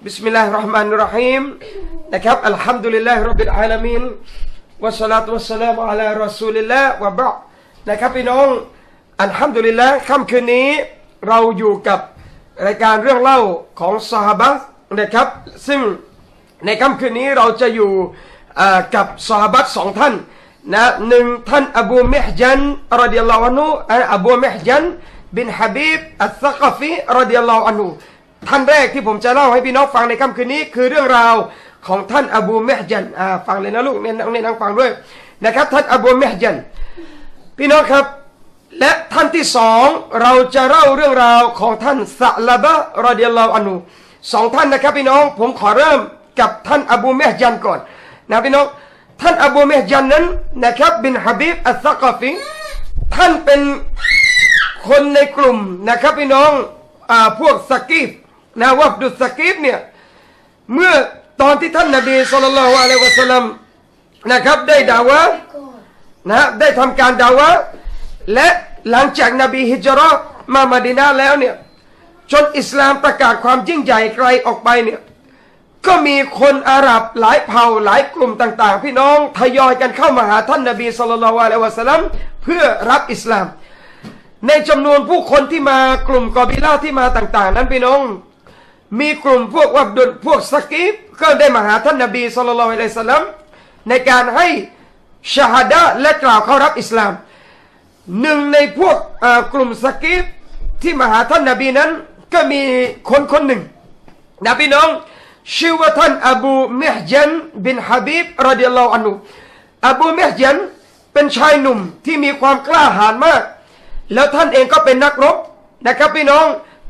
บิสมิลลาฮิรเราะห์มานิรเราะฮีมนะครับอัลฮัมดุลิลลาฮิร็อบบิลอาลามีนวัสศอลาตุวัสสลามุอะลารอซูลิลลาฮ์วะบะอ์ดนะครับพี่น้องอัลฮัมดุลิลลาฮ์ค่ำคืนนี้เราอยู่กับรายการเรื่องเล่าของซอฮาบะห์นะครับซึ่งในค่ำคืนนี้เราจะอยู่กับซอฮาบะห์สองท่านนะหนึ่งท่านอบูมิฮญันรอฎิยัลลอฮุอันฮุอบูมิฮญันบินฮะบีบอัสซะกะฟีรอฎิยัลลอฮุอันฮุท่านแรกที่ผมจะเล่าให้พี่น้องฟังในค่ำคืนนี้คือเรื่องราวของท่านอบูมิฮญันฟังเลยนะลูกเน้นนั่งฟังด้วยนะครับท่านอบูมิฮญันพี่น้องครับและท่านที่สองเราจะเล่าเรื่องราวของท่านซะลาบะห์รอฎิยัลลอฮุอันฮุสองท่านนะครับพี่น้องผมขอเริ่มกับท่านอบูมิฮญันก่อนนะพี่น้องท่านอบูมิฮญันนั้นนะครับบินฮะบีบอัสซะกะฟีท่านเป็นคนในกลุ่มนะครับพี่น้องพวกซะกีฟนะวัฟดุซะกีฟเนี่ยเมื่อตอนที่ท่านนบีศ็อลลัลลอฮุอะลัยฮิวะซัลลัมนะครับได้ดาวะห์นะได้ทำการดาวะห์และหลังจากนบีฮิจเราะห์มาดะนีนะห์แล้วเนี่ยจนอิสลามประกาศความยิ่งใหญ่ไกลออกไปเนี่ยก็มีคนอาหรับหลายเผ่าหลายกลุ่มต่างๆพี่น้องทยอยกันเข้ามาหาท่านนบีศ็อลลัลลอฮุอะลัยฮิวะซัลลัมเพื่อรับอิสลามในจำนวนผู้คนที่มากลุ่มกอบิลาที่มาต่างๆนั้นพี่น้องมีกลุ่มพวกวับดุลพวกซะกีฟก็ได้มาหาท่านนบีศ็อลลัลลอฮุอะลัยฮิวะซัลลัมในการให้ชะฮาดะห์และกล่าวเข้ารับอิสลามหนึ่งในพวกกลุ่มซะกีฟที่มาหาท่านนบีนั้นก็มีคนหนึ่งนะพี่น้องชื่อว่าท่านอบูมิฮญันบินฮะบีบรอฎิยัลลอฮุอันฮุอบูมิฮญันเป็นชายหนุ่มที่มีความกล้าหาญมากแล้วท่านเองก็เป็นนักรบนะครับพี่น้อง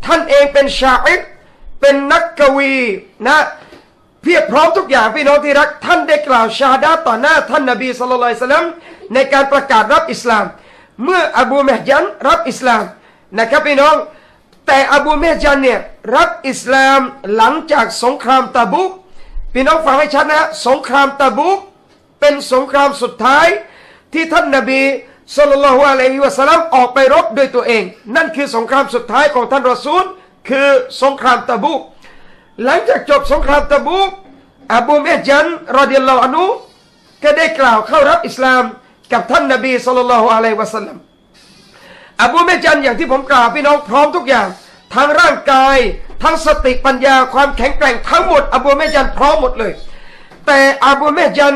ท่านเองเป็นชาอิรเป็นนักกวีนะเพียบพร้อมทุกอย่างพี่น้องที่รักท่านได้กล่าวชาฮาดะห์ต่อหน้าท่านนบีศ็อลลัลลอฮุอะลัยฮิวะซัลลัมในการประกาศรับอิสลามเมื่ออบูมิฮญันรับอิสลามนะครับพี่น้องแต่อบูมิฮญันเนี่ยรับอิสลามหลังจากสงครามตะบุกพี่น้องฟังให้ชัดนะสงครามตะบุกเป็นสงครามสุดท้ายที่ท่านนบีศ็อลลัลลอฮุอะลัยฮิวะซัลลัมออกไปรบด้วยตัวเองนั่นคือสงครามสุดท้ายของท่านรอซูลคือสงครามตะบุกหลังจากจบสงครามตะบุกอบูมิฮญันรอฎิยัลลอฮุอันฮุก็ได้กล่าวเข้ารับอิสลามกับท่านนบีศ็อลลัลลอฮุอะลัยฮิวะซัลลัมอบูมิฮญันอย่างที่ผมกล่าวพี่น้องพร้อมทุกอย่างทั้งร่างกายทั้งสติปัญญาความแข็งแกร่งทั้งหมดอบูมิฮญันพร้อมหมดเลยแต่อบูมิฮญัน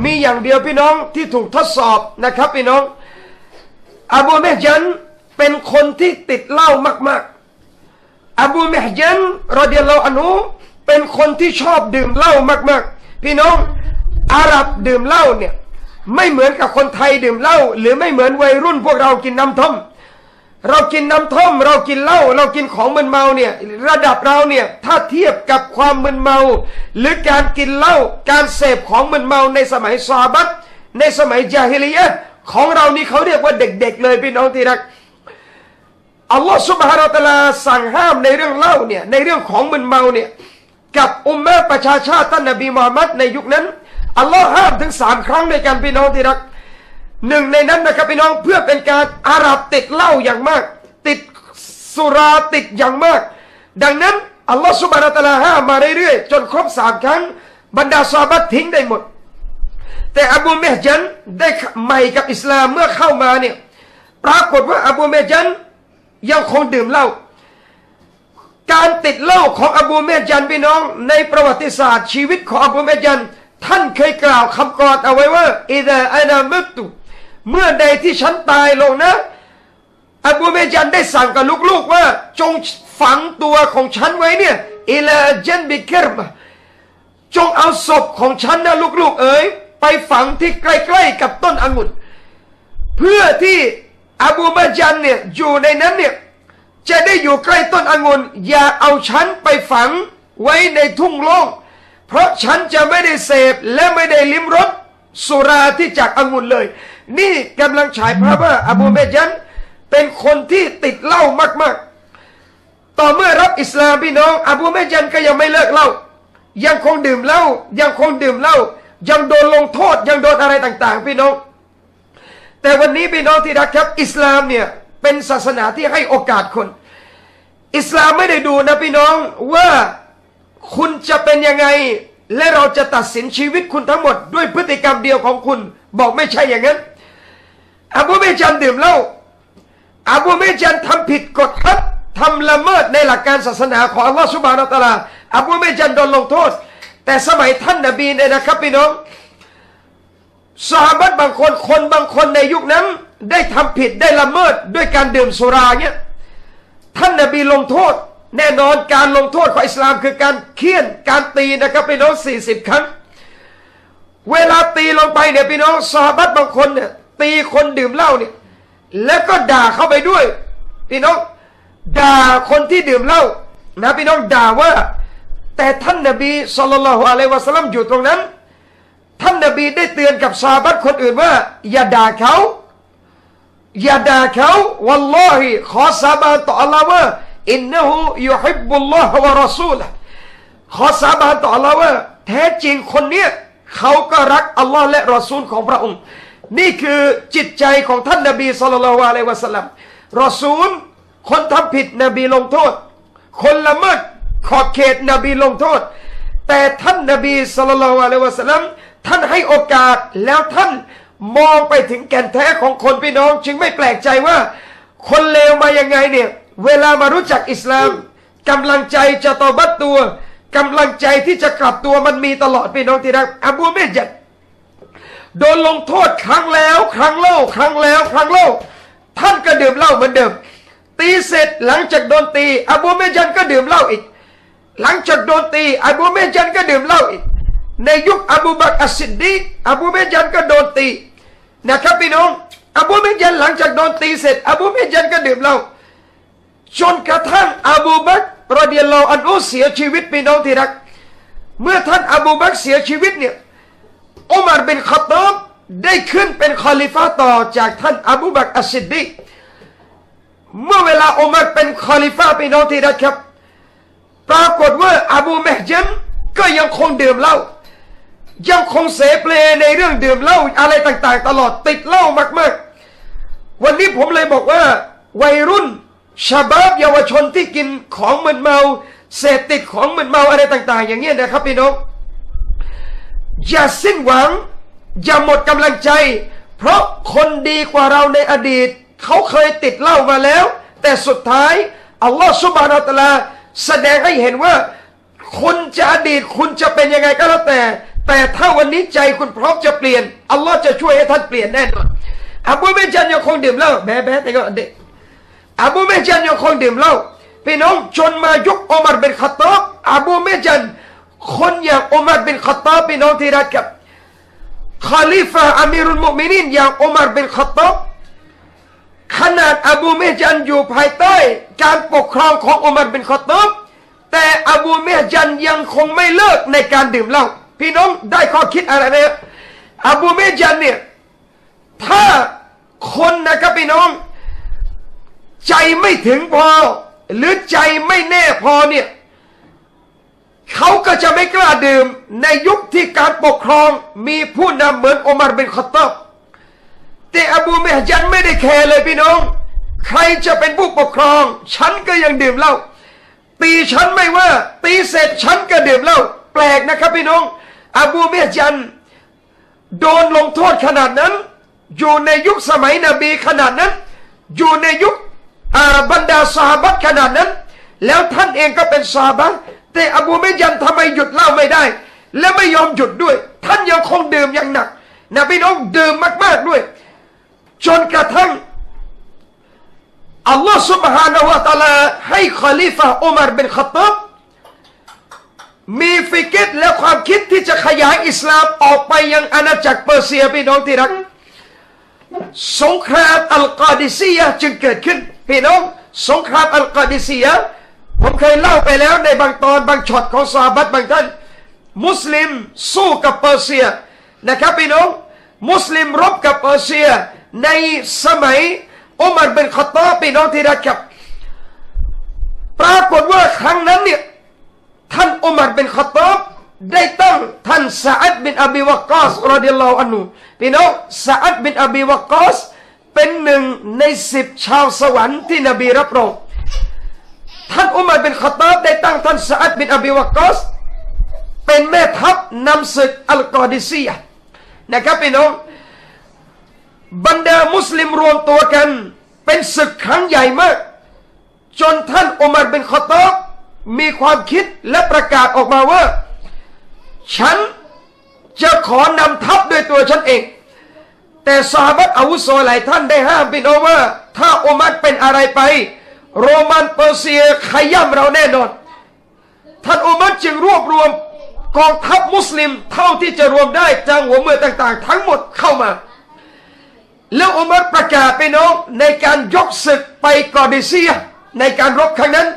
มีอย่างเดียวพี่น้องที่ถูกทดสอบนะครับพี่น้องอบูมิฮญันเป็นคนที่ติดเหล้ามากๆอบูมิฮญันรอฎิยัลลอฮุอันฮุเป็นคนที่ชอบดื่มเหล้ามากๆพี่น้องอาหรับดื่มเหล้าเนี่ยไม่เหมือนกับคนไทยดื่มเหล้าหรือไม่เหมือนวัยรุ่นพวกเรากินน้ำท่อมเรากินน้ำท่อมเรากินเหล้าเรากินของมึนเมาเนี่ยระดับเราเนี่ยถ้าเทียบกับความมึนเมาหรือการกินเหล้าการเสพของมึนเมาในสมัยซอฮาบะห์ในสมัยญาฮิลิยะห์ของเรานี่เขาเรียกว่าเด็กๆเลยพี่น้องที่รักอัลลอฮฺซุบฮานะฮูวะตะอาลาสั่งห้ามในเรื่องเหล้าเนี่ยในเรื่องของมึนเมาเนี่ยกับอุมมะห์ประชาชาติท่านนบีมุฮัมมัดในยุคนั้นอัลลอฮ์ห้ามถึง3 ครั้งในการพี่น้องที่รักหนึ่งในนั้นนะครับพี่น้องเพื่อเป็นการอาหรับติดเหล้าอย่างมากติดสุราติดอย่างมากดังนั้นอัลลอฮ์ซุบฮานะฮูวะตะอาลาห้ามมาเรื่อยๆจนครบ3 ครั้งบรรดาซอฮาบะห์ทิ้งได้หมดแต่อบูมิฮญันได้ใหม่กับอิสลามเมื่อเข้ามาเนี่ยปรากฏว่าอบูมิฮญันยังคงดื่มเหล้าการติดเหล้าของอบูมิฮญันพี่น้องในประวัติศาสตร์ชีวิตของอบูมิฮญันท่านเคยกล่าวคำกลอนเอาไว้ว่าอิซาอานามุตุเมื่อใดที่ฉันตายลงนะอบูมิฮญันได้สั่งกับลูกๆว่าจงฝังตัวของฉันไว้เนี่ยอิลาจันบิกิรบะจงเอาศพของฉันนะลูกๆเอ๋ยไปฝังที่ใกล้ๆกับต้นองุ่นเพื่อที่อบูมิฮญันเนี่ยอยู่ในนั้นเนี่ยจะได้อยู่ใกล้ต้นองุ่นอย่าเอาฉันไปฝังไว้ในทุ่งโล่งเพราะฉันจะไม่ได้เสพและไม่ได้ลิ้มรสสุราที่จากองุ่นเลยนี่กำลังฉายภาพว่าอบูมิฮญันเป็นคนที่ติดเหล้ามากๆต่อเมื่อรับอิสลามพี่น้องอบูมิฮญันก็ยังไม่เลิกเหล้ายังคงดื่มเหล้ายังคงดื่มเหล้ายังโดนลงโทษยังโดนอะไรต่างๆพี่น้องแต่วันนี้พี่น้องที่รักครับอิสลามเนี่ยเป็นศาสนาที่ให้โอกาสคนอิสลามไม่ได้ดูนะพี่น้องว่า คุณจะเป็นยังไงและเราจะตัดสินชีวิตคุณทั้งหมดด้วยพฤติกรรมเดียวของคุณบอกไม่ใช่อย่างนั้นอบูเมจันดื่มเหล้าอบูเมจันทำผิดกฎฮัจญ์ทำละเมิดในหลักการศาสนาของอัลลอฮฺซุบฮานะฮูวะตะอาลาอบูเมจันโดนลงโทษแต่สมัยท่านนบีเนี่ยนะครับพี่น้องซอฮาบะห์บางคนในยุคนั้นได้ทำผิดได้ละเมิดด้วยการดื่มสุราเนี่ยท่านนบีลงโทษแน่นอนการลงโทษของอิสลามคือการเฆี่ยนการตีนะครับพี่น้อง40 ครั้งเวลาตีลงไปเนี่ยพี่น้องซอฮาบะห์บางคนเนี่ยตีคนดื่มเหล้าเนี่ยแล้วก็ด่าเข้าไปด้วยพี่น้องด่าคนที่ดื่มเหล้านะพี่น้องด่าว่าแต่ท่านนบีศ็อลลัลลอฮุอะลัยฮิวะซัลลัมอยู่ตรงนั้นท่านนบีได้เตือนกับซอฮาบะห์คนอื่นว่าอย่าด่าเขาอย่าด่าเขาวัลลอฮิขอสาบานต่ออัลลอฮ์ว่าอินนะฮูยุฮิบบุลลอฮ์วะรอซูละขอสาบานต่ออัลลอฮ์ว่าแท้จริงคนเนี้ยเขาก็รักอัลลอฮ์และรอซูลของพระองค์นี่คือจิตใจของท่านนบีศ็อลลัลลอฮุอะลัยฮิวะซัลลัมรอซูลคนทำผิดนบีลงโทษคนละเมิดขอบเขตนบีลงโทษแต่ท่านนบีศ็อลลัลลอฮุอะลัยฮิวะซัลลัมท่านให้โอกาสแล้วท่านมองไปถึงแก่นแท้ของคนพี่น้องจึงไม่แปลกใจว่าคนเลวมายังไงเนี่ยเวลามารู้จักอิสลามกำลังใจจะตอบัตตัวกำลังใจที่จะกลับตัวมันมีตลอดพี่น้องที่รักอบูเมจัดโดนลงโทษครั้งแล้วครั้งเล่าครั้งแล้วครั้งเล่าท่านก็ดื่มเหล้าเหมือนเดิมตีเสร็จหลังจากโดนตีอบูเมจันก็ดื่มเหล้าอีกหลังจากโดนตีอบูเมจันก็ดื่มเหล้าอีกในยุคอบูบักร อัสซิดดีกอบูเมจันก็โดนตีนะครับพี่น้องอบูเมจันหลังจากโดนตีเสร็จอบูเมจันก็ดื่มเหล้าจนกระทั่งอบูบักร รอฎิยัลลอฮุอันฮุเสียชีวิตพี่น้องที่รักเมื่อท่านอบูบักรเสียชีวิตเนี่ยอุมัรบินค็อฏฏอบได้ขึ้นเป็นคอลิฟะห์ต่อจากท่านอบูบักร อัสซิดดีกเมื่อเวลาอุมัรเป็นคอลิฟะห์พี่น้องที่รักครับปรากฏว่าอบูมะห์ญัมก็ยังคงดื่มเหล้ายังคงเสเพลในเรื่องดื่มเหล้าอะไรต่างๆตลอดติดเหล้ามากๆวันนี้ผมเลยบอกว่าวัยรุ่นชาบาบเยาวชนที่กินของมึนเมาเสพติดของมึนเมาอะไรต่างๆอย่างเงี้ยนะครับพี่น้องอย่าสิ้นหวังอย่าหมดกำลังใจเพราะคนดีกว่าเราในอดีตเขาเคยติดเหล้ามาแล้วแต่สุดท้ายอัลลอฮฺซุบฮานะฮูวะตะอาลาแสดงให้เห็นว่าคุณจะอดีตคุณจะเป็นยังไงก็แล้วแต่ถ้าวันนี้ใจคุณพร้อมจะเปลี่ยนอัลลอฮ์จะช่วยให้ท่านเปลี่ยนแน่นอนอบูเมจันยังคงดื่มเหล้าแบ๊ะแต่ก็เด็กอบูเมจันยังคงดื่มเหล้าพี่น้องจนมายุคอุมัรบินค็อฏฏอบอบูเมจันคนอย่างอุมัรบินค็อฏฏอบพี่น้องที่รักครับคอลิฟะอามีรุลมุมินีนอย่างอุมัรบินค็อฏฏอบขนาดอบูเมจันอยู่ภายใต้การปกครองของอุมัรบินค็อฏฏอบแต่อบูเมจันยังคงไม่เลิกในการดื่มเหล้าพี่น้องได้ข้อคิดอะไรเนี่ยอบูเมจันเนี่ยถ้าคนนะครับพี่น้องใจไม่ถึงพอหรือใจไม่แน่พอเนี่ยเขาก็จะไม่กล้าดื่มในยุคที่การปกครองมีผู้นำเหมือนอุมัรบินค็อฏฏอบแต่อบูเมจันไม่ได้แคร์เลยพี่น้องใครจะเป็นผู้ปกครองฉันก็ยังดื่มเหล้าตีฉันไม่ว่าตีเสร็จฉันก็ดื่มเหล้าแปลกนะครับพี่น้องอบูเมจันโดนลงโทษขนาดนั้นอยู่ในยุคสมัยนบีขนาดนั้นอยู่ในยุคบรรดาซอฮาบะห์ขนาดนั้นแล้วท่านเองก็เป็นซอฮาบะห์แต่อบูเมจันทำไมหยุดเหล้าไม่ได้และไม่ยอมหยุดด้วยท่านยังคงดื่มอย่างหนักนะพี่น้องดื่มมากๆด้วยจนกระทั่งอัลลอฮฺ سبحانه และ تعالى ให้คอลิฟะห์อุมัรบินค็อฏฏอบมีฟิกร์และความคิดที่จะขยายอิสลามออกไปยังอาณาจักรเปอร์เซียพี่น้องที่รักสงครามอัลกอดิซียะห์จึงเกิดขึ้นพี่น้องสงครามอัลกอดิซียะห์ผมเคยเล่าไปแล้วในบางตอนบางช็อตของซอฮาบะห์บางท่านมุสลิมสู้กับเปอร์เซียนะครับพี่น้องมุสลิมรบกับเปอร์เซียในสมัยอุมัรบินค็อฏฏอบพี่น้องที่รักครับปรากฏว่าครั้งนั้นเนี่ยท่านอุมัรบินค็อฏฏอบได้ตั้งท่านซะอัดบินอบีวักกอสรอฎิยัลลอฮุอันฮุพี่น้องซะอัดบินอบีวักกอสเป็นหนึ่งใน10ชาวสวรรค์ที่นบีรับรองท่านอุมัรบินค็อฏฏอบได้ตั้งท่านซะอัดบินอบีวักกอส เป็นแม่ทัพนำศึกอัลกอดิซียะห์นะครับพี่น้องบรรดามุสลิมรวมตัวกันเป็นศึกครั้งใหญ่มากจนท่านอุมัรบินคอฏฏอบมีความคิดและประกาศออกมาว่าฉันจะขอนำทัพด้วยตัวฉันเองแต่ซอฮาบะห์อาวุโสหลายท่านได้ห้ามพี่น้องว่าถ้าอุมัรเป็นอะไรไปโรมันเปอร์เซียขย่ำเราแน่นอนท่านอุมัรจึงรวบรวมกองทัพมุสลิมเท่าที่จะรวมได้จากหัวเมืองต่างๆทั้งหมดเข้ามาแล้วอุมัรประกาศพี่น้องในการยกศึกไปกอดิซียะห์ในการรบครั้งนั้น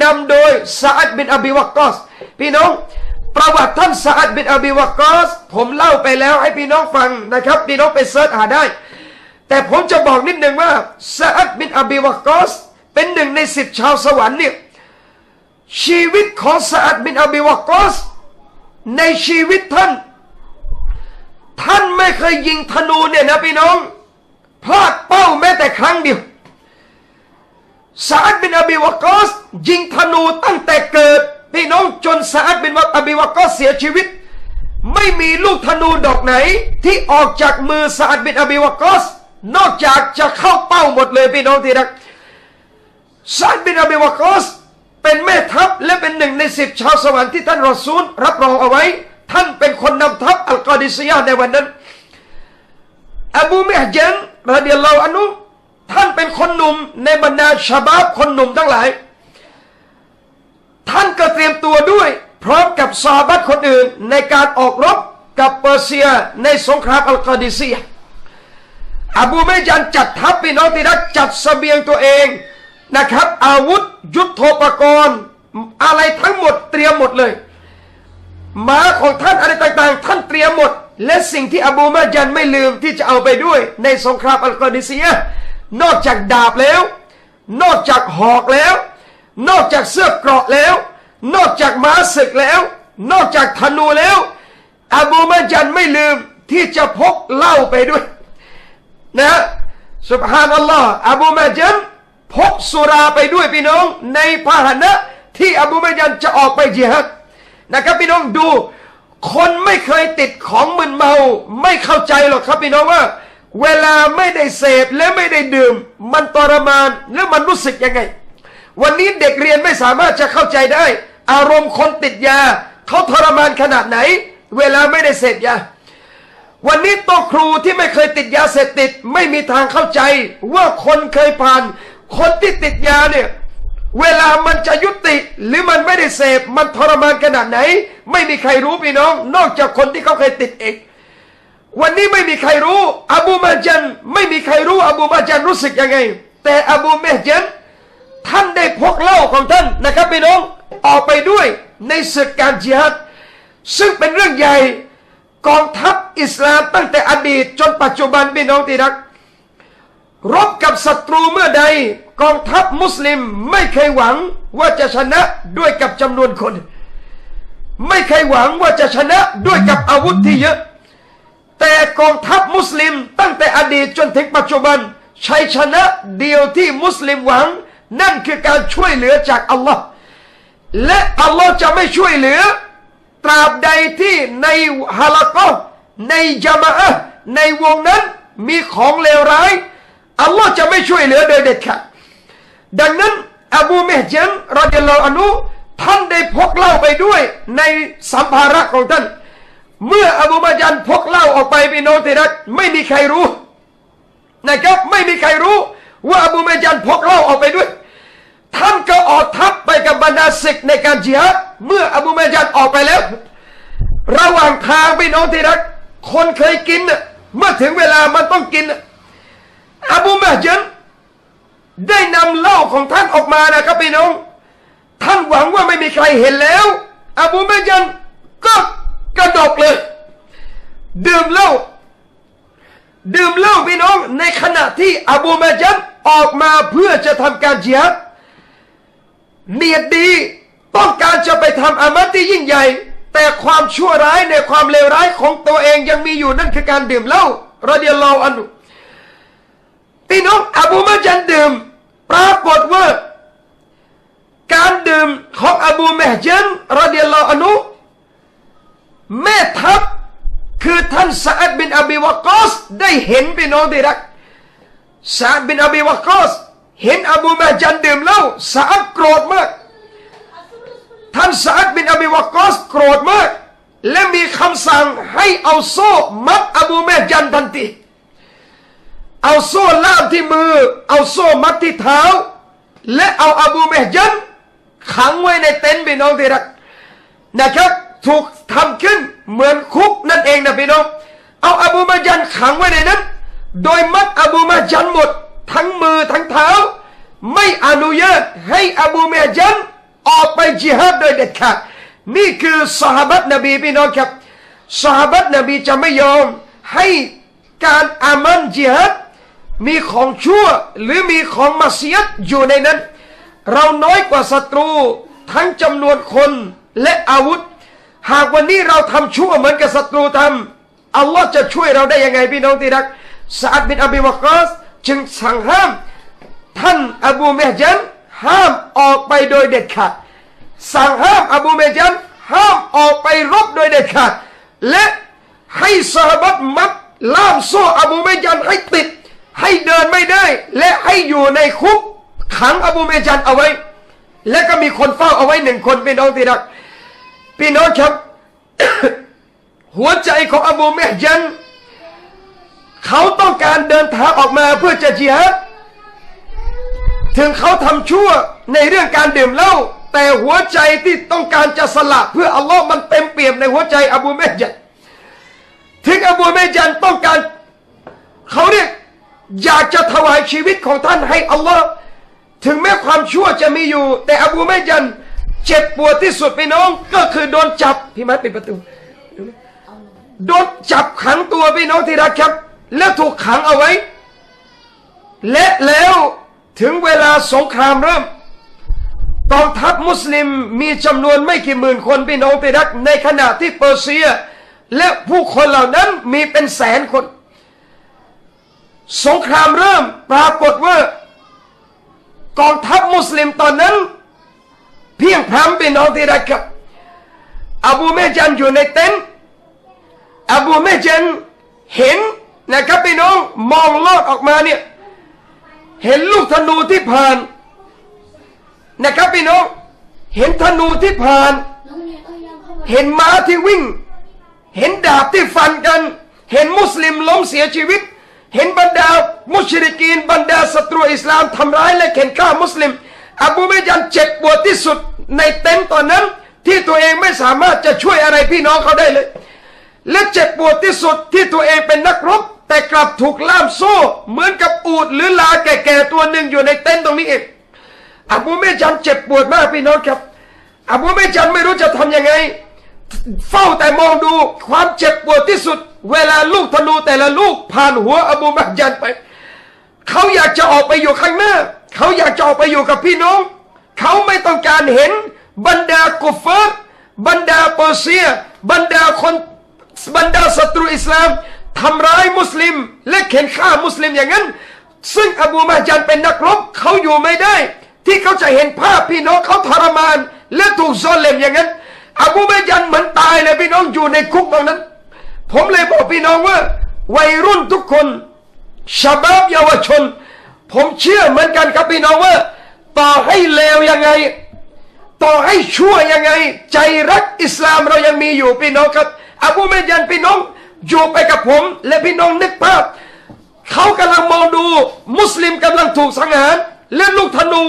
นำโดยซะอัดบินอบีวักกอสพี่น้องประวัติท่านซะอัดบินอบีวักกอสผมเล่าไปแล้วให้พี่น้องฟังนะครับพี่น้องไปเสิร์ชหาได้แต่ผมจะบอกนิดหนึ่งว่าซะอัดบินอบีวักกอสเป็นหนึ่งใน10ชาวสวรรค์เนี่ยชีวิตของซะอัดบินอบีวักกอสในชีวิตท่านไม่เคยยิงธนูเนี่ยนะพี่น้องพลาดเป้าแม้แต่ครั้งเดียวซะอัดบินอบีวักกอสยิงธนูตั้งแต่เกิดพี่น้องจนซะอัดบินอบีวักกอสเสียชีวิตไม่มีลูกธนูดอกไหนที่ออกจากมือซะอัดบินอบีวักกอสนอกจากจะเข้าเป้าหมดเลยพี่น้องที่รักซะอัดบินอบีวักกอสเป็นแม่ทัพและเป็นหนึ่งใน10ชาวสวรรค์ที่ท่านรอซูลรับรองเอาไว้ท่านเป็นคนนำทัพอัลกอดิซียะห์ในวันนั้นอบูมิฮญันรอฎิยัลลอฮุอันฮุท่านเป็นคนหนุ่มในบรรดาชะบาบคนหนุ่มทั้งหลายท่านก็เตรียมตัวด้วยพร้อมกับซอฮาบะห์คนอื่นในการออกรบกับเปอร์เซียในสงครามอัลกอดิซียะห์อบูมิฮญันจัดทัพพี่น้องที่รักจัดเสบียงตัวเองนะครับอาวุธยุทโธปกรณ์อะไรทั้งหมดเตรียมหมดเลยม้าของท่านอะไรต่างๆท่านเตรียมหมดและสิ่งที่อบูมิฮญันไม่ลืมที่จะเอาไปด้วยในสงครามอัลกอดิซียะห์นอกจากดาบแล้วนอกจากหอกแล้วนอกจากเสื้อเกราะแล้วนอกจากม้าศึกแล้วนอกจากธนูแล้วอบูมิฮญันไม่ลืมที่จะพกเหล้าไปด้วยนะซุบฮานัลลอฮ์อบูมิฮญันพกสุราไปด้วยพี่น้องในพาหนะที่อบูมิฮญันจะออกไปญิฮาดนะครับพี่น้องดูคนไม่เคยติดของมึนเมาไม่เข้าใจหรอกครับพี่น้องว่าเวลาไม่ได้เสพและไม่ได้ดื่มมันทรมานแล้วมันรู้สึกยังไงวันนี้เด็กเรียนไม่สามารถจะเข้าใจได้อารมณ์คนติดยาเขาทรมานขนาดไหนเวลาไม่ได้เสพยาวันนี้โต๊ะครูที่ไม่เคยติดยาเสพติดไม่มีทางเข้าใจว่าคนเคยผ่านคนที่ติดยาเนี่ยเวลามันจะยุติหรือมันไม่ได้เสพมันทรมานขนาดไหนไม่มีใครรู้พี่น้องนอกจากคนที่เขาเคยติดเองวันนี้ไม่มีใครรู้อบูมิฮญันไม่มีใครรู้อบูมิฮญันรู้สึกยังไงแต่อบูมิฮญันท่านได้พกเหล้าของท่านนะครับพี่น้องออกไปด้วยในศึกการญิฮาดซึ่งเป็นเรื่องใหญ่กองทัพอิสลามตั้งแต่อดีตจนปัจจุบันพี่น้องที่รักรบกับศัตรูเมื่อใดกองทัพมุสลิมไม่เคยหวังว่าจะชนะด้วยกับจำนวนคนไม่เคยหวังว่าจะชนะด้วยกับอาวุธที่เยอะแต่กองทัพมุสลิมตั้งแต่อดีตจนถึงปัจจุบันชัยชนะเดียวที่มุสลิมหวังนั่นคือการช่วยเหลือจากอัลลอฮ์และอัลลอฮ์จะไม่ช่วยเหลือตราบใดที่ในฮะละกะห์ในญะมาอะห์ในวงนั้นมีของเลวร้ายอัลลอฮ์จะไม่ช่วยเหลือโดยเด็ดขาดดังนั้นอบูมิฮญันรอฎิยัลลอฮุอันฮุท่านได้พกเหล้าไปด้วยในสัมภาระของท่านเมื่ออบูมิฮญันพกเหล้าออกไปพี่น้องที่รักไม่มีใครรู้นะครับไม่มีใครรู้ว่าอบูมิฮญันพกเหล้าออกไปด้วยท่านก็ออกทัพไปกับบรรดาศึกในการญิฮาดเมื่ออบูมิฮญันออกไปแล้วระหว่างทางพี่น้องที่รักคนเคยกินเมื่อถึงเวลามันต้องกินอบูมิฮญันได้นำเหล้าของท่านออกมานะครับพี่น้องท่านหวังว่าไม่มีใครเห็นแล้วอบูมิฮญันก็กระดกเลยดื่มเหล้าพี่น้องในขณะที่อบูมิฮญันออกมาเพื่อจะทำการญิฮาดเนียดดีต้องการจะไปทำอามัลที่ยิ่งใหญ่แต่ความชั่วร้ายในความเลวร้ายของตัวเองยังมีอยู่นั่นคือการดื่มเหล้ารอฎิยัลลอฮุอันฮุพี่น้องอบูมิฮญันดื่มปรากฏว่าการดื่มของอบูมิฮญันรอฎิยัลลอฮุอันฮุ แม่ทัพคือท่านซะอัดบินอบีวะกอสได้เห็นพี่น้องที่รักซะอัดบินอบีวะกอสเห็นอบูมาจันดื่มเหล้าซะอัดโกรธมากท่านซะอัดบินอบีวะกอสโกรธมากและมีคำสั่งให้เอาโซ่มัดอบูมาจันทันทีเอาโซ่ล่ามที่มือเอาโซ่มัดที่เท้าและเอาอบูมาจันขังไว้ในเต็นท์พี่น้องที่รักนะครับถูกทำขึ้นเหมือนคุกนั่นเองนะพี่น้องเอาอบูมาจันขังไว้ในนั้นโดยมัดอบูมาจันหมดทั้งมือทั้งเท้าไม่อนุญาตให้อบูมาจันออกไปจิฮาดโดยเด็ดขาดนี่คือซอฮาบะห์นบีพี่น้องครับซอฮาบะห์นบีจะไม่ยอมให้การอามันจิฮาดมีของชั่วหรือมีของมัสยิดอยู่ในนั้นเราน้อยกว่าศัตรูทั้งจำนวนคนและอาวุธหากวันนี้เราทำชั่วเหมือนกับศัตรูทำอัลลอฮ์จะช่วยเราได้ยังไงพี่น้องที่รักซะอัดบินอบีวะกอสจึงสั่งห้ามท่านอบูเมจันห้ามออกไปโดยเด็ดขาดสั่งห้ามอบูเมจันห้ามออกไปรบโดยเด็ดขาดและให้ซอฮาบะห์มัดล่ามโซ่อบูเมจันให้ติดให้เดินไม่ได้และให้อยู่ในคุกขังอบูเมจันเอาไว้และก็มีคนเฝ้าเอาไว้1 คนพี่น้องที่รักพี่น้องครับ หัวใจของอบูเมจันเขาต้องการเดินทางออกมาเพื่อจะจิฮาดถึงเขาทำชั่วในเรื่องการดื่มเหล้าแต่หัวใจที่ต้องการจะสละเพื่ออัลลอฮ์มันเต็มเปี่ยมในหัวใจอบูเมจันถึงอบูเมจันต้องการเขาเนี่ยอยากจะถวายชีวิตของท่านให้อัลลอฮ์ถึงแม้ความชั่วจะมีอยู่แต่อบูเมจันเจ็บปวดที่สุดพี่น้องก็คือโดนจับพี่มัดปิดประตูโดนจับขังตัวพี่น้องที่รักครับแล้วถูกขังเอาไว้และแล้วถึงเวลาสงครามเริ่มกองทัพมุสลิมมีจำนวนไม่กี่หมื่นคนพี่น้องที่รักในขณะที่เปอร์เซียและผู้คนเหล่านั้นมีเป็นแสนคนสงครามเริ่มปรากฏว่ากองทัพมุสลิมตอนนั้นเพียงพร้ำพี่น้องที่รักครับอบูเมจันอยู่ในเต็นท์อบูเมจันเห็นนะครับพี่น้องมองลอดออกมาเนี่ยเห็นลูกธนูที่ผ่านนะครับพี่น้องเห็นธนูที่ผ่านเห็นม้าที่วิ่งเห็นดาบที่ฟันกันเห็นมุสลิมล้มเสียชีวิตเห็นบรรดามุชริกีนบรรดาศัตรูอิสลามทำร้ายและเข็นฆ่ามุสลิมอบูเมจันเจ็บปวดที่สุดในเต็นท์ตอนนั้นที่ตัวเองไม่สามารถจะช่วยอะไรพี่น้องเขาได้เลยและเจ็บปวดที่สุดที่ตัวเองเป็นนักรบแต่กลับถูกล่ามโซ่เหมือนกับอูฐหรือลาแก่ๆตัวหนึ่งอยู่ในเต็นท์ตรงนี้เองอบูเมจันเจ็บปวดมากพี่น้องครับอบูเมจันไม่รู้จะทำยังไงเฝ้าแต่มองดูความเจ็บปวดที่สุดเวลาลูกธนูแต่ละลูกผ่านหัวอบูเมจันไปเขาอยากจะออกไปอยู่ข้างหน้าเขาอยากจะออกไปอยู่กับพี่น้องเขาไม่ต้องการเห็นบรรดากุฟาร์บรรดาเปอร์เซียบรรดาศัตรูอิสลามทำร้ายมุสลิมและเข็นฆ่ามุสลิมอย่างนั้นซึ่งอบูมาจันเป็นนักรบเขาอยู่ไม่ได้ที่เขาจะเห็นภาพพี่น้องเขาทรมานและถูกซอเลมอย่างนั้นอบูมาจันเหมือนตายเลยพี่น้องอยู่ในคุกตรงนั้นผมเลยบอกพี่น้องว่าวัยรุ่นทุกคนชาบับเยาวชนผมเชื่อเหมือนกันครับพี่น้องว่าต่อให้เลวยังไงต่อให้ชั่วยังไงใจรักอิสลามเรายังมีอยู่พี่น้องครับอบูมาจันพี่น้องอยู่ไปกับผมและพี่น้องนึกภาพเขากำลังมองดูมุสลิมกำลังถูกสังหารและลูกธนู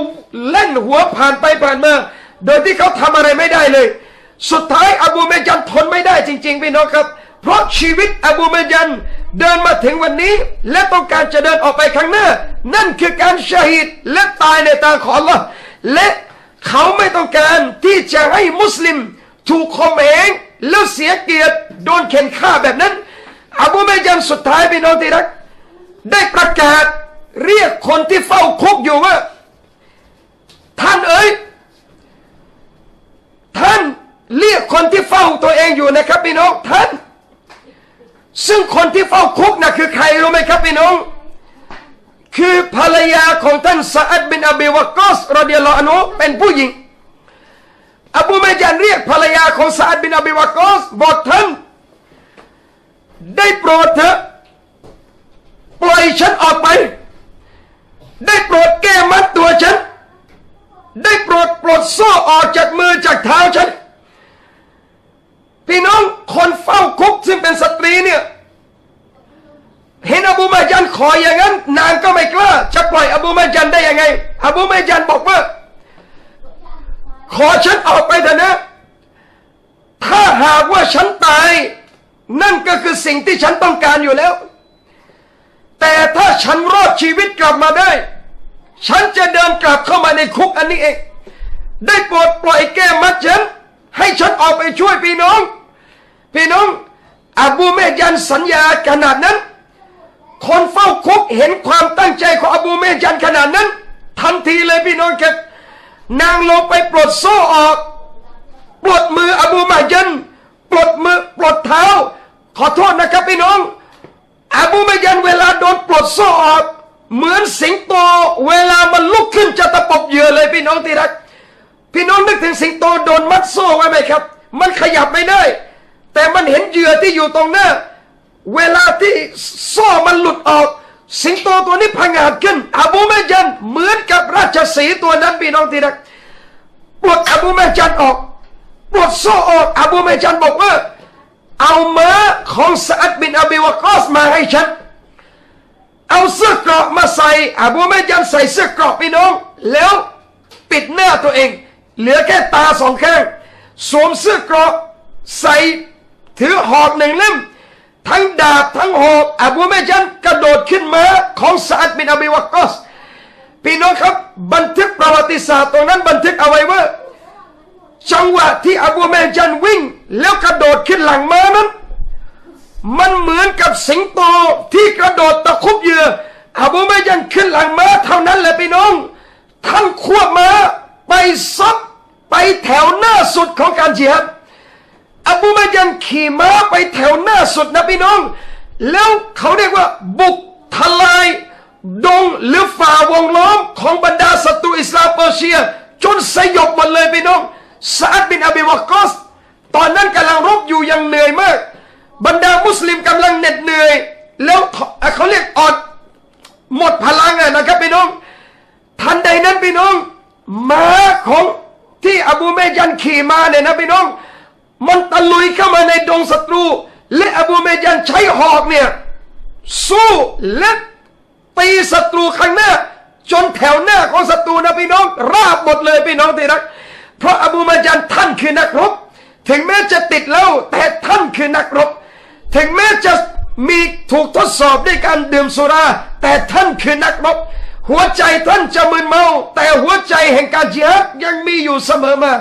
เล่นหัวผ่านไปผ่านมาโดยที่เขาทำอะไรไม่ได้เลยสุดท้ายอบูมาจันทนไม่ได้จริงๆพี่น้องครับเพราะชีวิตอบูมาจันเดินมาถึงวันนี้และต้องการจะเดินออกไปข้างหน้านั่นคือการชะฮีดและตายในทางของอัลเลาะห์และเขาไม่ต้องการที่จะให้มุสลิมถูกข่มเหงแล้วเสียเกียรติโดนเข็นฆ่าแบบนั้นอบูมาจันสุดท้ายพี่น้องที่รักได้ประกาศเรียกคนที่เฝ้าคุกอยู่ว่าท่านเอ๋ยท่านเรียกคนที่เฝ้าตัวเองอยู่นะครับพี่น้องท่านซึ่งคนที่เฝ้าคุกน่ะคือใครรู้ไหมครับพี่น้องคือภรรยาของท่านซะอัดบินอบีวะกอสรอฎิยัลลอฮุอันฮุเป็นผู้หญิงอบูมาจันเรียกภรรยา ของซาอ์บินอบีวะกอสบอกท่านได้โปรดเถอะปล่อยฉันออกไปได้โปรดแก้มัดตัวฉันได้โปรดปลดโซ่ออกจากมือจากเท้าฉันพี่น้องคนเฝ้าคุกซึ่งเป็นสตรีเนี่ยเห็นอบูมาจันขออย่างนั้นนางก็ไม่กล้าจะปล่อยอบูมาจันได้ยังไงอบูมาจันบอกว่าขอฉันออกไปเถอะนะถ้าหากว่าฉันตายนั่นก็คือสิ่งที่ฉันต้องการอยู่แล้วแต่ถ้าฉันรอดชีวิตกลับมาได้ฉันจะเดินกลับเข้ามาในคุกอันนี้เองได้โปรดปล่อยแก้มัดฉันให้ฉันออกไปช่วยพี่น้องอบูเมยันสัญญาขนาดนั้นคนเฝ้าคุกเห็นความตั้งใจของอบูเมยันขนาดนั้นทันทีเลยพี่น้องครับนางลงไปปลดโซ่ออกปลดมืออบูเมยันปลดมือปลดเท้าขอโทษนะครับพี่น้องอบูเมยันเวลาโดนปลดโซ่ออกเหมือนสิงโตเวลามันลุกขึ้นจะตะปบเหยื่อเลยพี่น้องที่รักพี่น้องนึกถึงสิงโตโดนมัดโซ่ไว้ไหมครับมันขยับไม่ได้แต่มันเห็นเหยื่อที่อยู่ตรงหน้าเวลาที่โซ่มันหลุดออกสิงโตตัวนี้พังอาจขึ้นอบูเมยันเหมือนกับราชสีห์ตัวนั้นพี่น้องที่รักปลดอบูเมยันออกปลดโซ่ออกอบูเมยันบอกว่าเอาม้าของซาอ์บินอบีวะกอสมาให้ฉันเอาเสื้อเกราะมาใส่อบูเมยันใส่เสื้อเกราะพี่น้องแล้วปิดหน้าตัวเองเหลือแค่ตาสองข้างสวมเสื้อเกราะใส่ถือหอกหนึ่งเล่มทั้งดาบทั้งหอกอบูเมยันกระโดดขึ้นมาของซาอ์บินอบีวะกอสพี่น้องครับบันทึกประวัติศาสตร์ตรงนั้นบันทึกเอาไว้ว่าจังหวะที่อบูเมยันวิ่งแล้วกระโดดขึ้นหลังม้านั้นมันเหมือนกับสิงโตที่กระโดดตะคุบเหยื่ออบูเมยันขึ้นหลังม้าเท่านั้นแหละพี่น้องท่านควบม้าไปซับไปแถวหน้าสุดของการจิฮัดอบูเมยันขี่ม้าไปแถวหน้าสุดนะพี่น้องแล้วเขาเรียกว่าบุกทลายดงหรือฝ่าวงล้อมของบรรดาศัตรูอิสลามเปอร์เซียจนสยบหมดเลยพี่น้องซาอ์บินอบีวะกอสตอนนั้นกำลังรบอยู่ยังเหนื่อยมากบรรดามุสลิมกำลังเหน็ดเหนื่อยแล้วเขาเรียกอดหมดพลังนะครับพี่น้องทันใดนั้นพี่น้องม้าของที่อบูเมยันขี่มาเนี่ยนะพี่น้องมันตะลุยเข้ามาในดงศัตรูและอบูเมยันใช้หอกเนี่ยสู้และตีศัตรูข้างหน้าจนแถวหน้าของศัตรูนะพี่น้องราบหมดเลยพี่น้องที่รักเพราะอบูเมยันท่านคือนักรบถึงแม้จะติดเหล้าแต่ท่านคือนักรบถึงแม้จะมีถูกทดสอบด้วยการดื่มสุราแต่ท่านคือนักรบหัวใจท่านจะมึนเมาแต่หัวใจแห่งการจิฮัดยังมีอยู่เสมอมา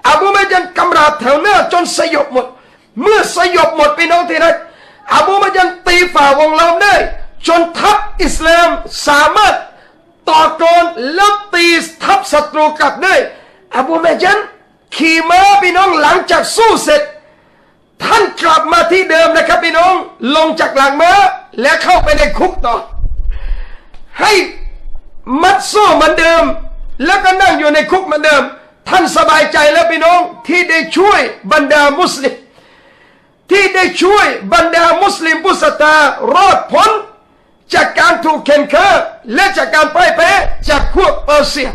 อบูเมยันกำราบแถวหน้าจนสยบหมดเมื่อสยบหมดพี่น้องที่รักอบูเมยันตีฝ่าวงล้อมได้จนทัพอิสลามสามารถต่อกรแล้วตีทัพศัตรูกลับได้อบูเมยันขี่ม้าพี่น้องหลังจากสู้เสร็จท่านกลับมาที่เดิมนะครับพี่น้องลงจากหลังม้าและเข้าไปในคุกต่อให้มัดโซ่เหมือนเดิมแล้วก็นั่งอยู่ในคุกเหมือนเดิมท่านสบายใจแล้วพี่น้องที่ได้ช่วยบรรดามุสลิมที่ได้ช่วยบรรดามุสลิมผู้ศรัทธารอดพ้นจากการถูกเข็นฆ่าและจากการพ่ายแพ้จากพวกเปอร์เซีย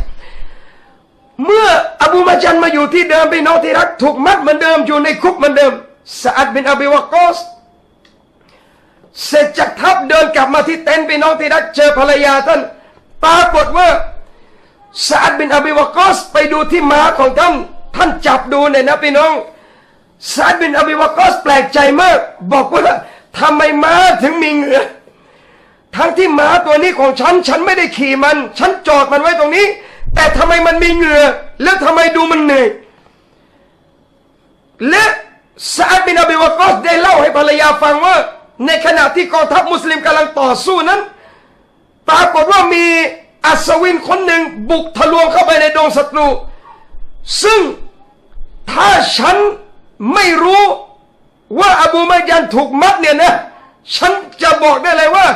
เมื่ออบูมาจันมาอยู่ที่เดิมพี่น้องที่รักถูกมัดเหมือนเดิมอยู่ในคุกเหมือนเดิมซาอ์บินอบีวะกอสเสร็จจากทัพเดินกลับมาที่เต็นท์พี่น้องที่รักเจอภรรยาท่านปรากฏว่าซาอ์บินอบีวะกอสไปดูที่ม้าของท่านจับดูเนี่ยนะพี่น้องซาอ์บินอบีวะกอสแปลกใจมากบอกว่าทำไมม้าถึงมีเหงื่อทั้งที่ม้าตัวนี้ของฉันไม่ได้ขี่มันฉันจอดมันไว้ตรงนี้แต่ทำไมมันมีเหงื่อแล้วทำไมดูมันเหนื่อยและซาอ์บินอบีวะกอสได้เล่าให้ภรรยาฟังว่าในขณะที่กองทัพมุสลิมกำลังต่อสู้นั้นปรากฏว่ามีอัศวินคนหนึ่งบุกทะลวงเข้าไปในดงศัตรูซึ่งถ้าฉันไม่รู้ว่าอบูมายันถูกมัดเนี่ยนะฉันจะบอกได้เลยว่า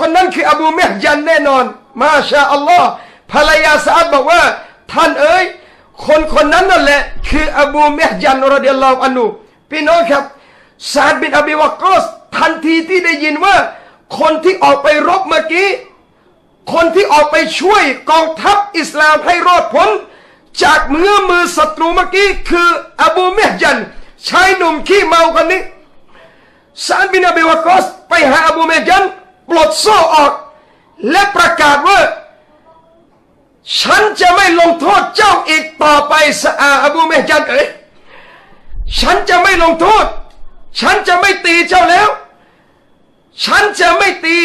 คนนั้นคืออบูมายันแน่นอนมาชาอัลลอฮ์ภรรยาซาอ์ดบอกว่าท่านเอ๋ย คนนั้นนั่นแหละคืออบูเมห์ญันรอฎิยัลลอฮุอันฮุพี่น้องครับซาดบินอบีวักกอสทันทีที่ได้ยินว่าคนที่ออกไปรบเมื่อกี้คนที่ออกไปช่วยกองทัพอิสลามให้รอดพ้นจากมือศัตรูเมื่อกี้คืออบูเมห์ญันชายหนุ่มขี้เมาคนนี้ซาดบินอบีวักกอสไปหาอบูเมห์ญันปลดโซ่ออกและประกาศว่าฉันจะไม่ลงโทษเจ้าอีกต่อไปอบูเมห์ญันฉันจะไม่ลงโทษฉันจะไม่ตีเจ้าแล้วฉันจะไม่ตี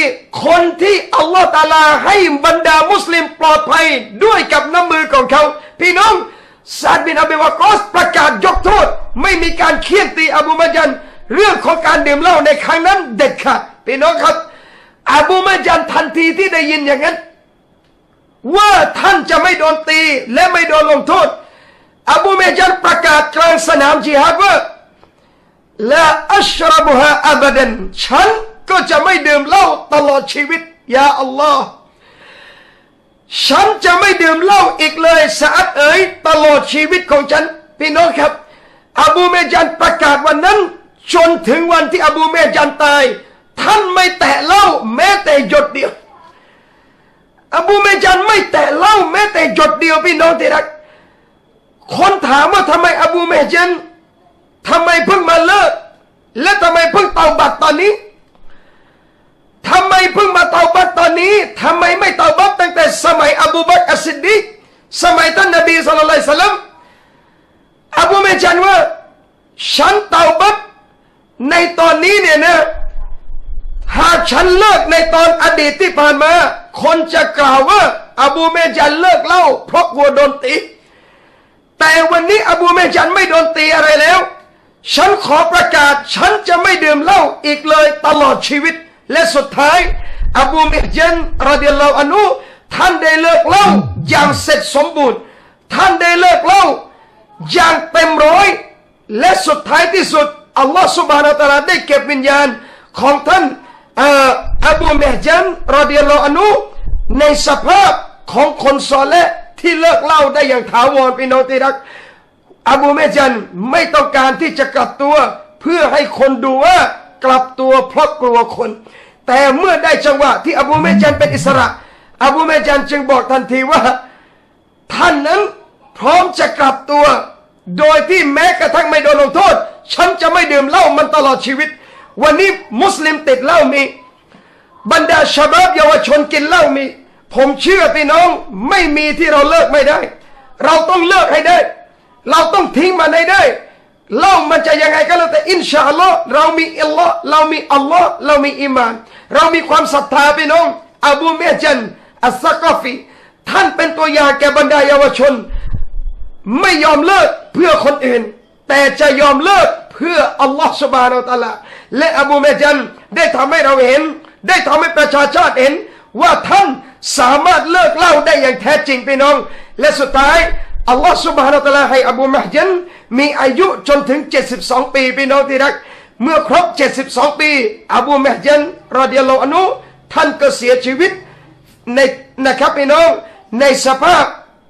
คนที่อัลลอฮฺตะอาลาให้บรรดามุสลิมปลอดภัยด้วยกับน้ำมือของเขาพี่น้องซาดบินอบีวักกอสประกาศยกโทษไม่มีการเคี่ยนตีอบูเมห์ญันเรื่องของการดื่มเหล้าในครั้งนั้นเด็ดขาดพี่น้องครับอบูเมห์ญันทันทีที่ได้ยินอย่างนั้นว่าท่านจะไม่โดนตีและไม่โดนลงโทษอบูเมห์ญันประกาศกลางสนามจิฮาดว่าลาอัชรบุฮาอับดันฉันก็จะไม่ดื่มเหล้าตลอดชีวิตยาอัลลอฮ์ฉันจะไม่ดื่มเหล้าอีกเลยซาอัดเอ๋ยตลอดชีวิตของฉันพี่น้องครับอบูเมห์ญันประกาศวันนั้นจนถึงวันที่อบูเมห์ญันตายท่านไม่แตะเหล้าแม้แต่หยดเดียวอบูเมห์ญันไม่แตะเหล้าแม้แต่หยดเดียวพี่น้องที่รักคนถามว่าทำไมอบูเมห์ญันทำไมเพิ่งมาเลิกและทำไมเพิ่งเตาบัตตอนนี้ทำไมเพิ่งมาเตาบัตตอนนี้ทำไมไม่เตาบัตตั้งแต่สมัยอบูบักรอัสซิดดีกสมัยท่านนบีศ็อลลัลลอฮุอะลัยฮิวะซัลลัมอบูเมห์ญันว่าฉันเตาบัตในตอนนี้เนี่ยนะหากฉันเลิกในตอนอดีตที่ผ่านมาคนจะกล่าวว่าอบูเมห์ญันเลิกเหล้าเพราะกลัวโดนตีแต่วันนี้อบูเมห์ญันไม่โดนตีอะไรแล้วฉันขอประกาศฉันจะไม่ดื่มเหล้าอีกเลยตลอดชีวิตและสุดท้ายอบูเมห์ญันรอฎิยัลลอฮุอันฮุท่านได้เลิกเหล้าอย่างเสร็จสมบูรณ์ท่านได้เลิกเหล้าอย่างเต็มร้อยและสุดท้ายที่สุดอัลลอฮฺซุบฮานะฮูวะตะอาลาได้เก็บวิญญาณของท่านอบูเมห์ญันรอฎิยัลลอฮุอันฮุในสภาพของคนซอลิห์ที่เลิกเหล้าได้อย่างถาวรพี่น้องที่รักอบูเมห์ญันไม่ต้องการที่จะกลับตัวเพื่อให้คนดูว่ากลับตัวเพราะกลัวคนแต่เมื่อได้จังหวะที่อบูเมห์ญันเป็นอิสระอบูเมห์ญันจึงบอกทันทีว่าท่านนั้นพร้อมจะกลับตัวโดยที่แม้กระทั่งไม่โดนลงโทษฉันจะไม่ดื่มเหล้ามันตลอดชีวิตวันนี้มุสลิมติดเหล้ามีบรรดาชะบับเยาวชนกินเหล้ามีผมเชื่อพี่น้องไม่มีที่เราเลิกไม่ได้เราต้องเลิกให้ได้เราต้องทิ้งมันให้ได้เหล้ามันจะยังไงก็แล้วแต่อินชาอัลลอฮ์เรามีอัลลอฮ์เรามีอัลลอฮ์เรามีอีมานเรามีความศรัทธาพี่น้องอบูเมห์ญันอัสซะกอฟีท่านเป็นตัวอย่างแก่บรรดาเยาวชนไม่ยอมเลิกเพื่อคนอื่นแต่จะยอมเลิกเพื่ออัลลอฮ์ซุบฮานะฮูวะตะอาลาและอบูเมห์ญันได้ทำให้เราเห็นได้ทำให้ประชาชาติเห็นว่าท่านสามารถเลิกเหล้าได้อย่างแท้จริงพี่น้องและสุดท้ายอัลลอฮ์ซุบฮานะฮูวะตะอาลาให้อบูเมห์ญันมีอายุจนถึง72ปีพี่น้องที่รักเมื่อครบ72ปีอบูเมห์ญันรอฎิยัลลอฮุอันฮุท่านก็เสียชีวิตในนะครับพี่น้องในสภาพ